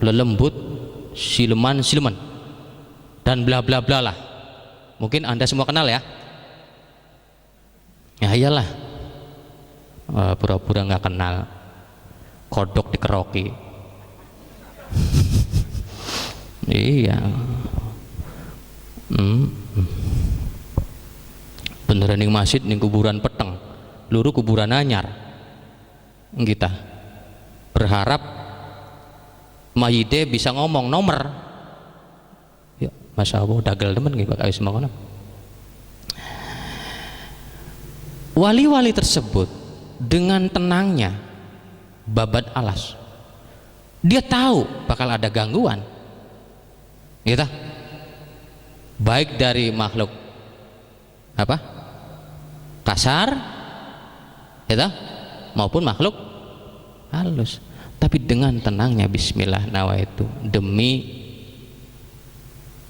lelembut, siluman dan bla bla bla lah. Mungkin Anda semua kenal ya. Ya iyalah, pura-pura nggak kenal, kodok dikeroki. Iya. beneran ning masjid ning kuburan peteng, luru kuburan anyar. Kita berharap mayite bisa ngomong nomor. Ya, Masya Allah, dagel temen nggih Pak Kais mangkono. Wali-wali tersebut dengan tenangnya babat alas, dia tahu bakal ada gangguan, gitu, baik dari makhluk apa kasar, gitu, maupun makhluk halus. Tapi dengan tenangnya Bismillah nawaitu demi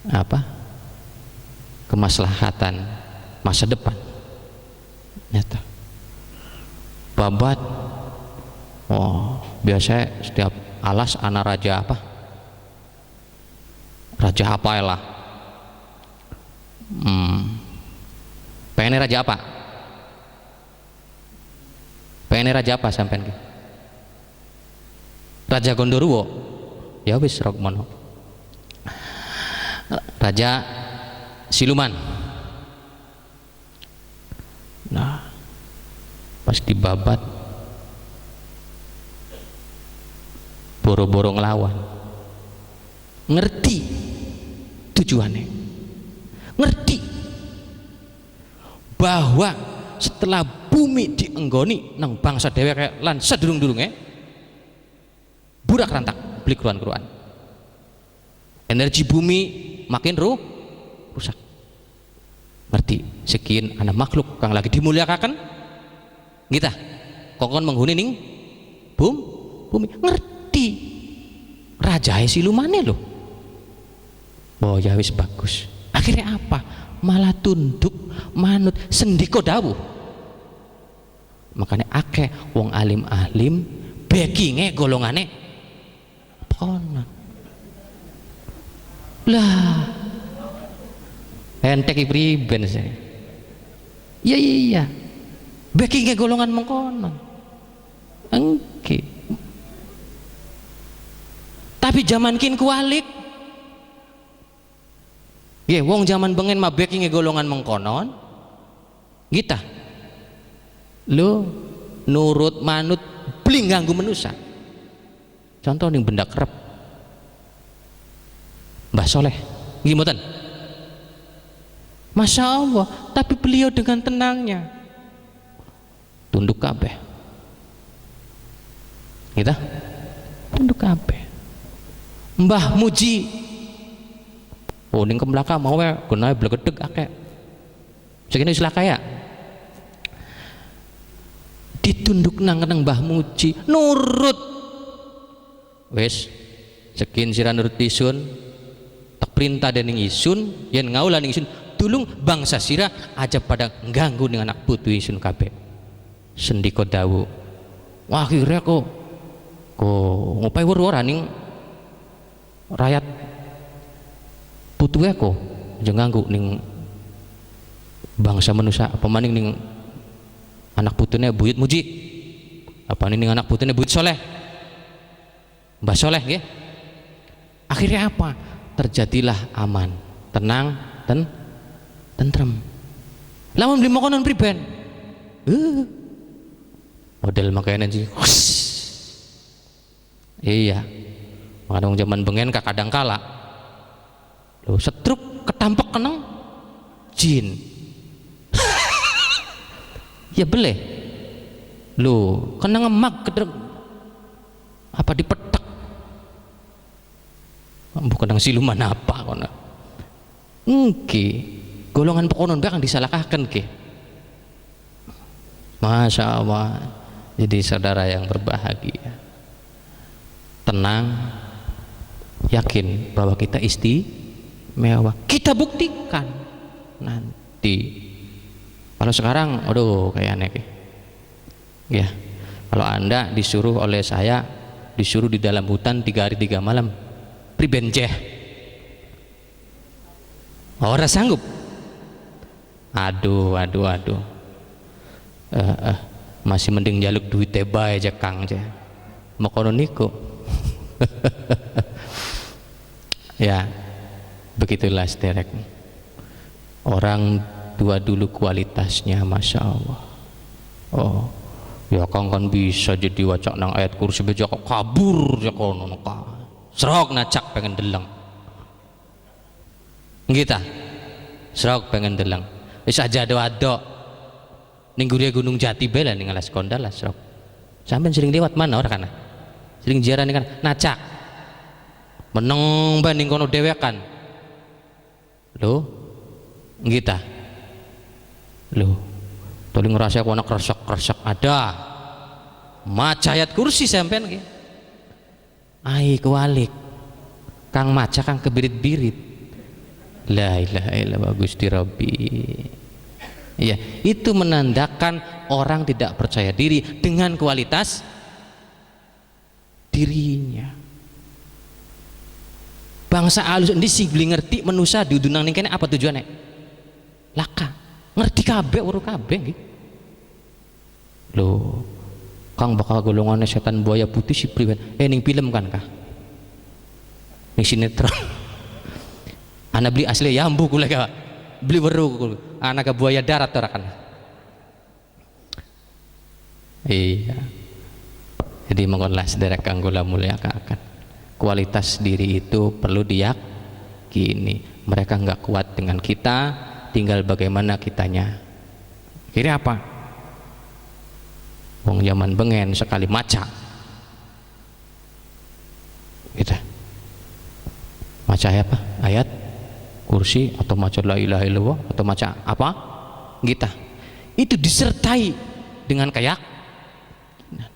apa kemaslahatan masa depan. Nyata babat, oh biasa setiap alas anak raja apa, raja apa lah, pengennya raja apa, pengennya raja apa sampean, Raja Gondoruo, ya wis Rokmono, Raja Siluman. Nah, pas dibabat boro-boro ngelawan, ngerti tujuannya, ngerti bahwa setelah bumi dienggoni nang bangsa dheweke lan sadurung-durunge burak rantak blik ruan-ruan, energi bumi makin rusak. Ngerti sekian anak makhluk kang lagi dimuliakan kita kokon menghuni ning bumi, ngerti raja silumane loh. Oh ya wis bagus, akhirnya apa, malah tunduk manut sendiko dawuh. Makanya akeh wong alim-alim backinge golongane kono lah, entek priben saya. Iya backingnya golongan mengkonon engke. Tapi zaman kin kualik ya, wong zaman bengen mah backingnya golongan mengkonon kita lo nurut manut bling ganggu manusia. Contoh ning benda kerep Mbah Soleh gimana? Masya Allah, tapi beliau dengan tenangnya tunduk kabeh, kita tunduk kabeh. Mbah Muji, oh ning ke belakang mau ya, gunanya blegedeg akeh, segini istilah kaya, ditunduk nang Mbah Muji, nurut, wes, sekin sira nurut isun, tak perintah dening isun, yen ngaulah ning isun. Tulung bangsa sira aja pada ganggu dengan anak putu isun kabeh. Sendiko dawu. Wah akhirnya kok ngopai wur-wuran ning rakyat putuhe kok aja ganggu ning bangsa manusia apa maning ning anak putune Buyut Muji. Apa ning anak putune Buyut Soleh. Mbah Soleh nggih. Akhirnya apa? Terjadilah aman, tenang, tentrem. Lamun beli makanan priben model makanan sih iya, makanya zaman bengen kadang kala lo setruk ketampek kenang jin ya boleh lo kena ngemak apa dipetak bukan nang siluman apa kono golongan pekonon bakal disalahkan ke. Masya Allah. Jadi saudara yang berbahagia, tenang, yakin bahwa kita istimewa. Kita buktikan nanti. Kalau sekarang aduh kayak aneh ya. Kalau Anda disuruh oleh saya disuruh di dalam hutan 3 hari 3 malam pribenceh orang sanggup. Aduh masih mending jaluk duit teba aja Kang aja mau kono niku ya begitulah sederek orang dua dulu kualitasnya, Masya Allah. Oh ya kang kan bisa jadi wacak nang ayat kursi beja kok kabur ya kono ka serok nacak pengen deleng kita serok pengen deleng wis aja ado ning gure Gunung Jati bela ning alas kondal lah serok sampean sering lewat mana ora kana sering ziarah ning kan nacak meneng banding kono dewekan lho kita lho tuli ngerasa kono kresek-kresek ada maca ayat kursi sampean nggih ai kewalik kang maca kang kebirit-birit la ilaha illallah Gusti Rabbi ya itu menandakan orang tidak percaya diri dengan kualitas dirinya. Bangsa alus endi sing ngerti manusia dudunang ning kene apa tujuannya laka ngerti kabeh urut kabeh nggih lho kang bakal golongannya setan buaya putih si priwen ning film kan kah ning sinetron anak beli asli yambu kula ka beli weru anak buaya darat ora kan iya jadi monggonlah sederek kang kula mulyakaken kualitas diri itu perlu diyakini mereka enggak kuat dengan kita tinggal bagaimana kitanya. Kira apa? Wong zaman bengen sekali maca. Kita maca apa? Ayat kursi atau maca la ilaha illallah atau maca apa? Kita. Itu disertai dengan keyakinan.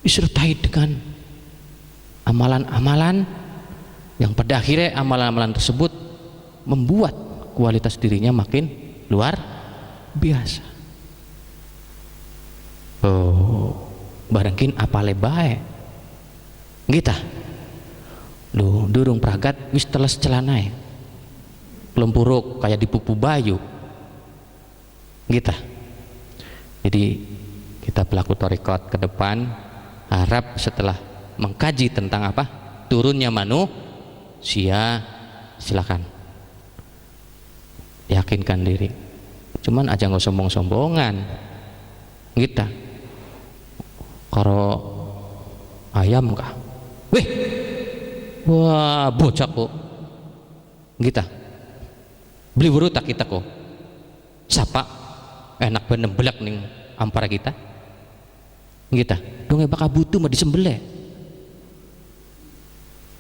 Disertai dengan amalan-amalan yang pada akhirnya amalan-amalan tersebut membuat kualitas dirinya makin luar biasa. Oh, barangkin apale bae. Kita. Lu durung pragat wis teles celanae. Lempuruk kayak dipupu bayu. Kita. Jadi kita pelaku tarekat ke depan harap setelah mengkaji tentang apa? Turunnya manusia, silakan yakinkan diri cuman aja nggak sombong-sombongan kita karo ayam kah weh wah bocah kok kita beli buru tak kita kok siapa enak bener belak nih ampara kita dongeng bakal butuh mah disembelih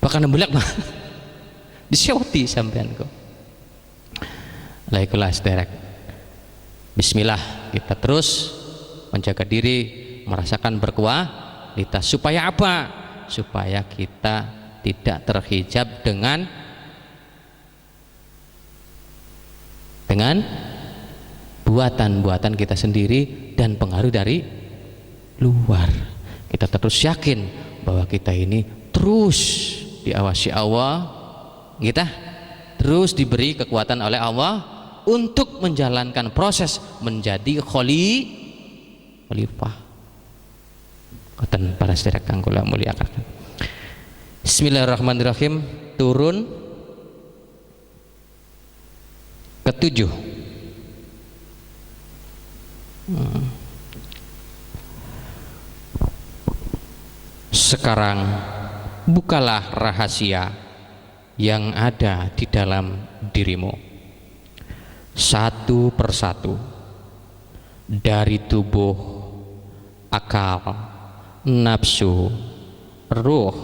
bakal nembelak mah disyawati sampean kok Laikullah sederek. Bismillah kita terus menjaga diri merasakan berkualitas supaya apa? Supaya kita tidak terhijab dengan buatan-buatan kita sendiri dan pengaruh dari luar. Kita terus yakin bahwa kita ini terus diawasi Allah, kita terus diberi kekuatan oleh Allah untuk menjalankan proses menjadi khalifah. Katan para sederek kang kula mulyakaken. Bismillahirrahmanirrahim. Turun ketujuh. Sekarang bukalah rahasia yang ada di dalam dirimu satu persatu dari tubuh, akal, nafsu, ruh,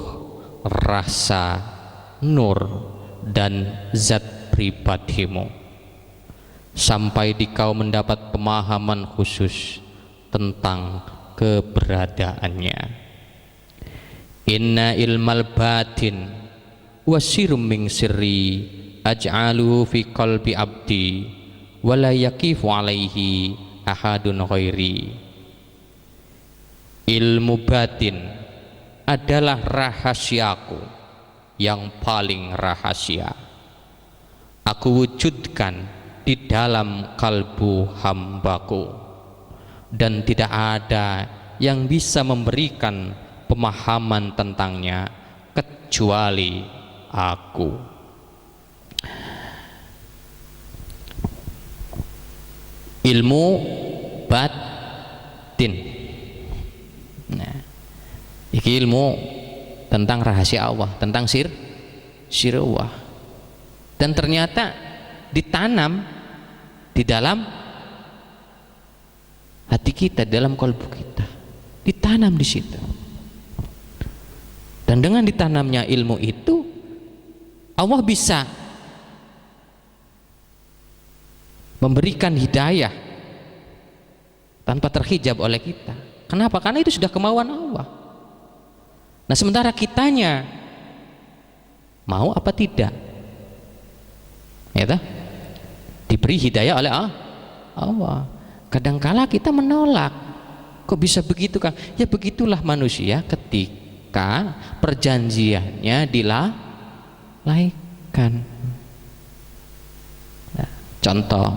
rasa, nur, dan zat pribadimu sampai kau mendapat pemahaman khusus tentang keberadaannya. Inna ilmal batin wasirum min sirri aj'alu fi qalbi abdi wala yaqifu alaihi ahadun ghairi. Ilmu batin adalah rahasiaku yang paling rahasia. Aku wujudkan di dalam kalbu hambaku dan tidak ada yang bisa memberikan pemahaman tentangnya kecuali aku. ilmu batin. Nah, iki ilmu tentang rahasia Allah, tentang sirwah. Dan ternyata ditanam di dalam hati kita, dalam kalbu kita, ditanam di situ. Dan dengan ditanamnya ilmu itu, Allah bisa memberikan hidayah tanpa terhijab oleh kita. Kenapa? Karena itu sudah kemauan Allah. Nah, sementara kitanya mau apa tidak, ya toh? Diberi hidayah oleh Allah. Kadangkala kita menolak. Kok bisa begitu, Kang? Ya begitulah manusia ketika perjanjiannya dilalaikan. Nah, contoh,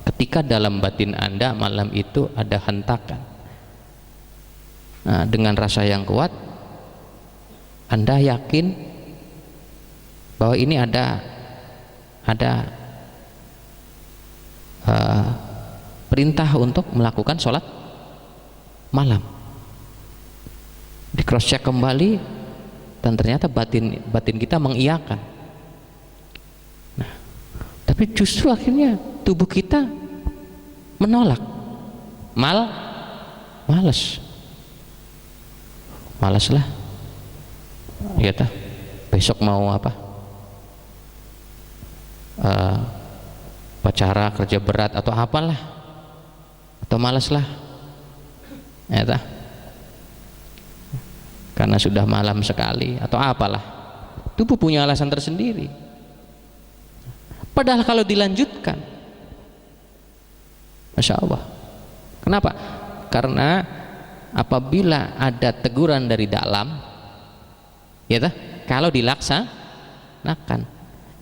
ketika dalam batin Anda malam itu ada hentakan, nah, dengan rasa yang kuat Anda yakin bahwa ini ada perintah untuk melakukan sholat malam. Di cross check kembali dan ternyata batin kita mengiyakan. Nah, tapi justru akhirnya tubuh kita menolak, malas lah, ya ta, besok mau apa, pacara, kerja berat atau apalah, atau malas lah, ya ta, karena sudah malam sekali atau apalah. Tubuh punya alasan tersendiri. Padahal kalau dilanjutkan, Masya Allah. Kenapa? Karena apabila ada teguran dari dalam, ya toh, kalau dilaksanakan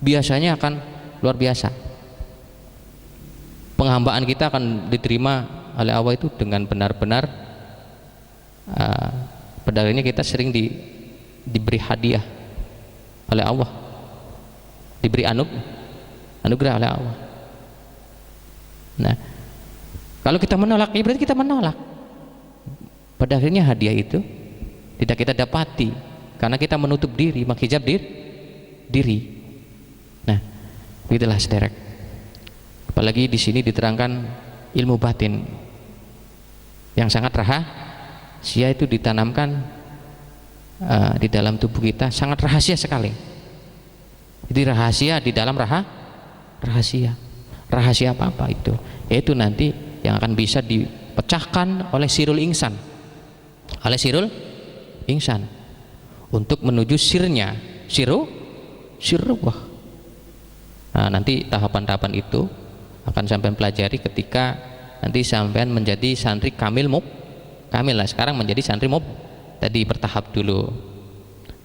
biasanya akan luar biasa. Penghambaan kita akan diterima oleh Allah itu dengan benar-benar. Padahal ini kita sering diberi hadiah oleh Allah, diberi anugerah oleh Allah. Nah, kalau kita menolak, ya berarti kita menolak. Pada akhirnya hadiah itu tidak kita dapati karena kita menutup diri, menghijab diri. Nah, begitulah sederek. Apalagi di sini diterangkan ilmu batin yang sangat rahasia, itu ditanamkan di dalam tubuh kita, sangat rahasia sekali. Jadi rahasia di dalam rahasia apa itu? Yaitu nanti yang akan bisa dipecahkan oleh sirul insan, untuk menuju sirruwah. Nah, nanti tahapan-tahapan itu akan sampai pelajari ketika nanti sampai menjadi santri kamil lah. Sekarang menjadi santri tadi bertahap dulu.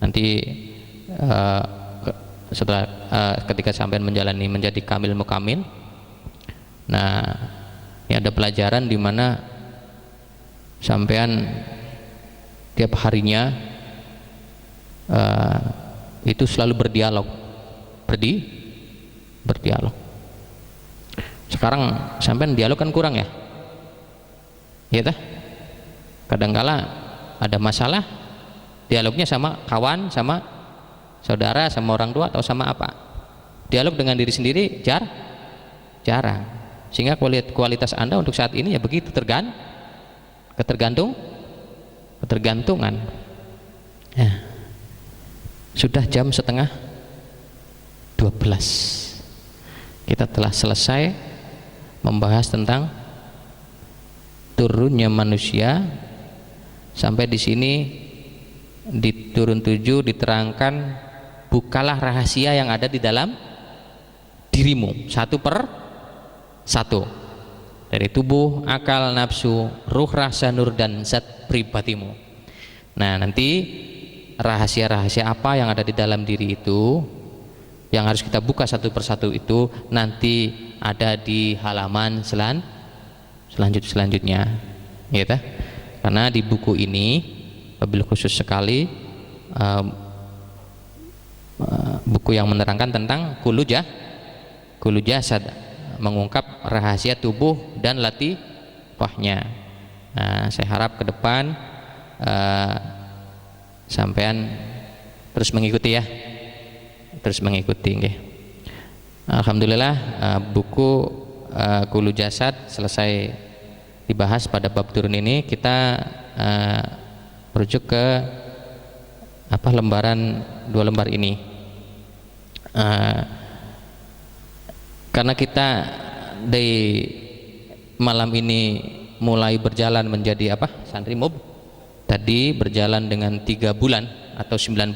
Nanti setelah ketika sampai menjalani menjadi kamil mukamil, nah ini ada pelajaran di mana sampean tiap harinya itu selalu berdialog. Sekarang sampean dialog kan kurang ya, ya tah? Kadangkala ada masalah, dialognya sama kawan, sama saudara, sama orang tua, atau sama apa? Dialog dengan diri sendiri jarang. Sehingga kualitas Anda untuk saat ini ya begitu, ketergantungan. Ya. Sudah jam 11:30. Kita telah selesai membahas tentang turunnya manusia. Sampai di sini di turun 7 diterangkan, bukalah rahasia yang ada di dalam dirimu satu per satu, dari tubuh, akal, nafsu, ruh, rasa, nur, dan zat pribadimu. Nah, nanti rahasia-rahasia apa yang ada di dalam diri itu yang harus kita buka satu persatu itu nanti ada di halaman selanjutnya, ya ta? Karena di buku ini wabil khusus sekali buku yang menerangkan tentang kulu jasad, mengungkap rahasia tubuh dan latifahnya. Nah, saya harap ke depan sampean terus mengikuti ya, terus mengikuti. Okay. Alhamdulillah buku Kulu Jasad selesai dibahas pada bab turun ini. Kita merujuk ke lembaran 2 lembar ini. Karena kita di malam ini mulai berjalan menjadi santri mub, tadi berjalan dengan 3 bulan atau 90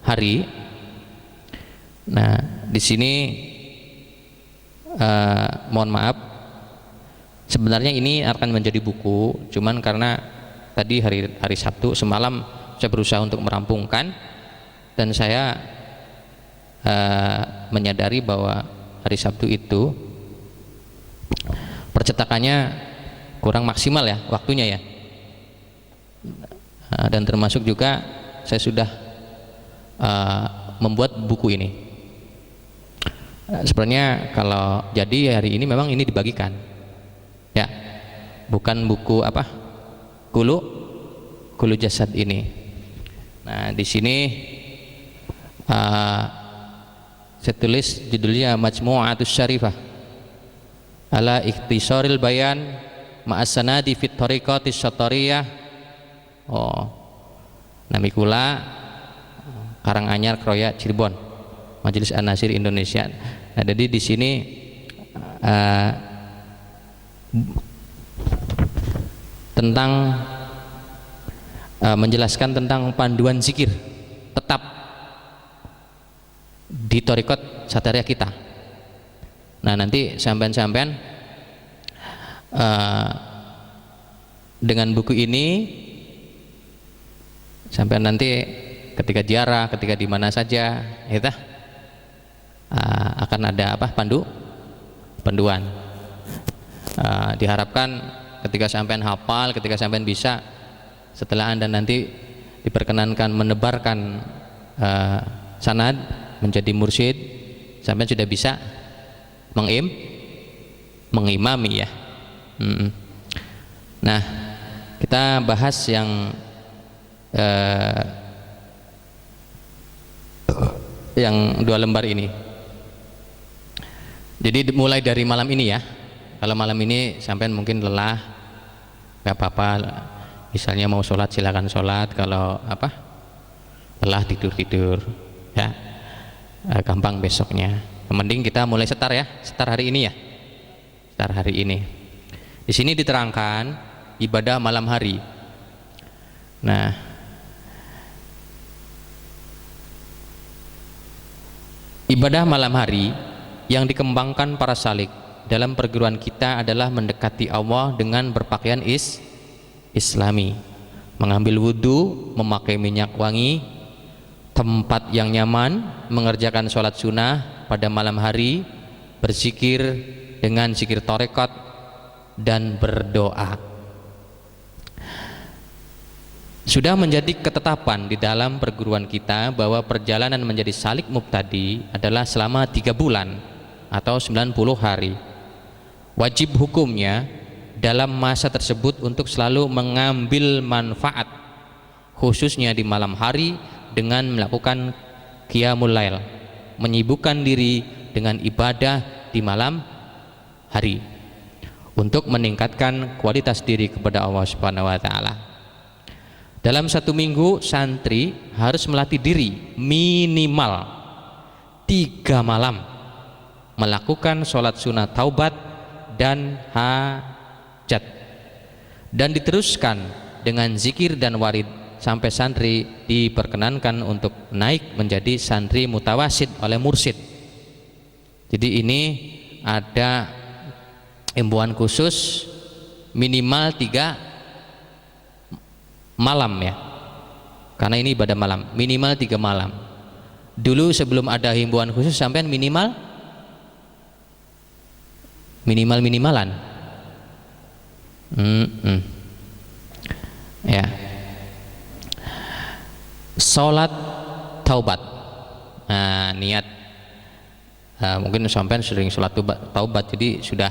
hari. Nah, di sini mohon maaf, sebenarnya ini akan menjadi buku, cuman karena tadi hari Sabtu semalam saya berusaha untuk merampungkan, dan saya menyadari bahwa hari Sabtu itu percetakannya kurang maksimal ya waktunya ya, dan termasuk juga saya sudah membuat buku ini. Sebenarnya kalau jadi hari ini memang ini dibagikan ya, bukan buku Kulu Jasad ini. Nah, di sini saya tulis judulnya Majmu'atus Syarifah ala ikhtisaril bayan ma'as sanadi fit thariqatis syatariyah. Nami kula Karanganyar Kroya Cirebon, Majelis An-Nasir Indonesia. Nah, jadi di sini tentang menjelaskan tentang panduan zikir tetap di thariqat Satariyah kita. Nah, nanti sampean-sampean dengan buku ini sampean nanti ketika ziarah, ketika di mana saja, kita akan ada panduan. Diharapkan ketika sampean hafal, ketika sampean bisa, setelah Anda nanti diperkenankan menebarkan sanad menjadi mursyid, sampean sudah bisa mengimami ya. Nah, kita bahas yang 2 lembar ini. Jadi mulai dari malam ini ya. Kalau malam ini sampean mungkin lelah, gak apa-apa. Misalnya mau sholat silakan sholat. Kalau lelah tidur ya. Gampang besoknya. Mending kita mulai setar ya. Setar hari ini ya. Setar hari ini. Di sini diterangkan ibadah malam hari. Nah, ibadah malam hari yang dikembangkan para salik dalam perguruan kita adalah mendekati Allah dengan berpakaian islami, mengambil wudhu, memakai minyak wangi, tempat yang nyaman, mengerjakan sholat sunnah pada malam hari, berzikir dengan zikir tarekat, dan berdoa. Sudah menjadi ketetapan di dalam perguruan kita bahwa perjalanan menjadi salik mubtadi adalah selama 3 bulan atau 90 hari. Wajib hukumnya dalam masa tersebut untuk selalu mengambil manfaat, khususnya di malam hari, dengan melakukan qiyamul lail, menyibukkan diri dengan ibadah di malam hari untuk meningkatkan kualitas diri kepada Allah Subhanahu wa taala. Dalam 1 minggu santri harus melatih diri minimal 3 malam melakukan sholat sunnah taubat dan hajat, dan diteruskan dengan zikir dan warid sampai santri diperkenankan untuk naik menjadi santri mutawasid oleh mursyid. Jadi ini ada himbauan khusus minimal 3 malam ya, karena ini ibadah malam, minimal 3 malam. Dulu sebelum ada himbauan khusus sampean minimalan ya. Sholat taubat, nah, niat Mungkin sampean sering sholat taubat jadi sudah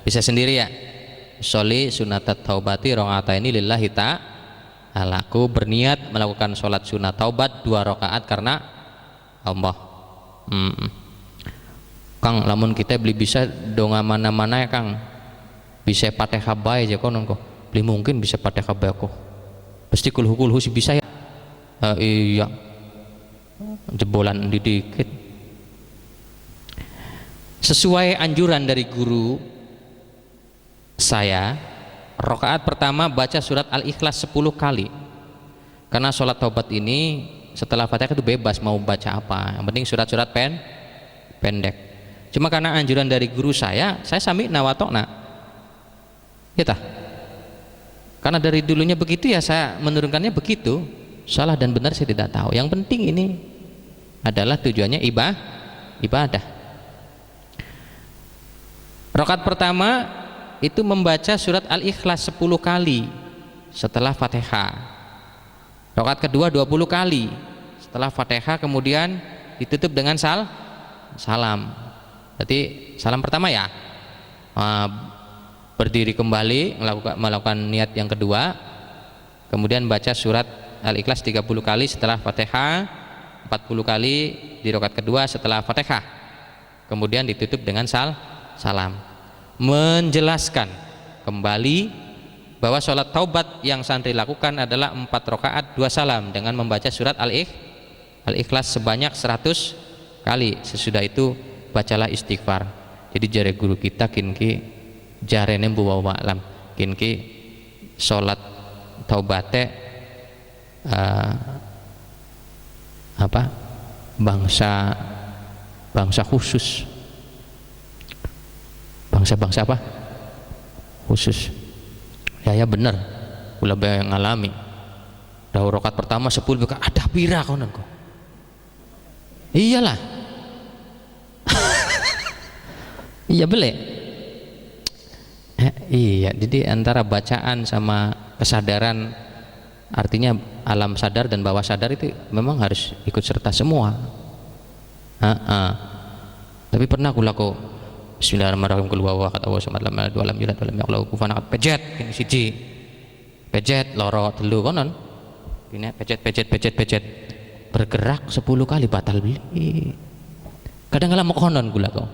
bisa sendiri ya. Sholli sunatat taubati rakaataini lillahi ta'ala. Aku berniat melakukan sholat sunat taubat 2 rakaat karena Allah. Kang, lamun kita beli bisa donga mana-mana ya Kang, bisa Fatihah bae aja konon kok. Beli mungkin bisa Fatihah bae kok. Pasti kulhu sih bisa ya. Iya. Jebolan dikit. Sesuai anjuran dari guru saya, rakaat pertama baca surat Al-Ikhlas 10 kali. Karena sholat taubat ini setelah Fatihah itu bebas mau baca apa, yang penting surat-surat pendek. Cuma karena anjuran dari guru saya sami nawatokna kita. Karena dari dulunya begitu ya saya menurunkannya begitu. Salah dan benar saya tidak tahu. Yang penting ini adalah tujuannya ibadah. Rakaat pertama itu membaca surat Al-Ikhlas 10 kali setelah Fatihah. Rakaat kedua 20 kali setelah Fatihah, kemudian ditutup dengan salam. Berarti salam pertama ya, berdiri kembali melakukan niat yang kedua, kemudian baca surat Al-Ikhlas 30 kali setelah Fatihah, 40 kali di rakaat kedua setelah Fatihah, kemudian ditutup dengan salam. Menjelaskan kembali bahwa sholat taubat yang santri lakukan adalah 4 rakaat 2 salam dengan membaca surat Al-Ikhlas sebanyak 100 kali. Sesudah itu bacalah istighfar. Jadi jare guru kita kinki jarene mbuwa alam kinki sholat taubate bangsa khusus. Bangsa apa? Khusus. Ya bener. Kula bae ngalami. Dahulu rakaat pertama 10 ada pira konon kok. Iyalah. Iya beli. Iya, jadi antara bacaan sama kesadaran, artinya alam sadar dan bawah sadar itu memang harus ikut serta semua. Tapi pernah aku laku Bismillahirrahmanirrahim, qul huwallahu ahad Allahu samad lam yalid walam yulad walam yakul lahu kufuwan ahad. Pejet ini siji. Pejet loro telu konon. Ini pejet. Bergerak 10 kali batal beli. Kadang kala mau konon gula kok.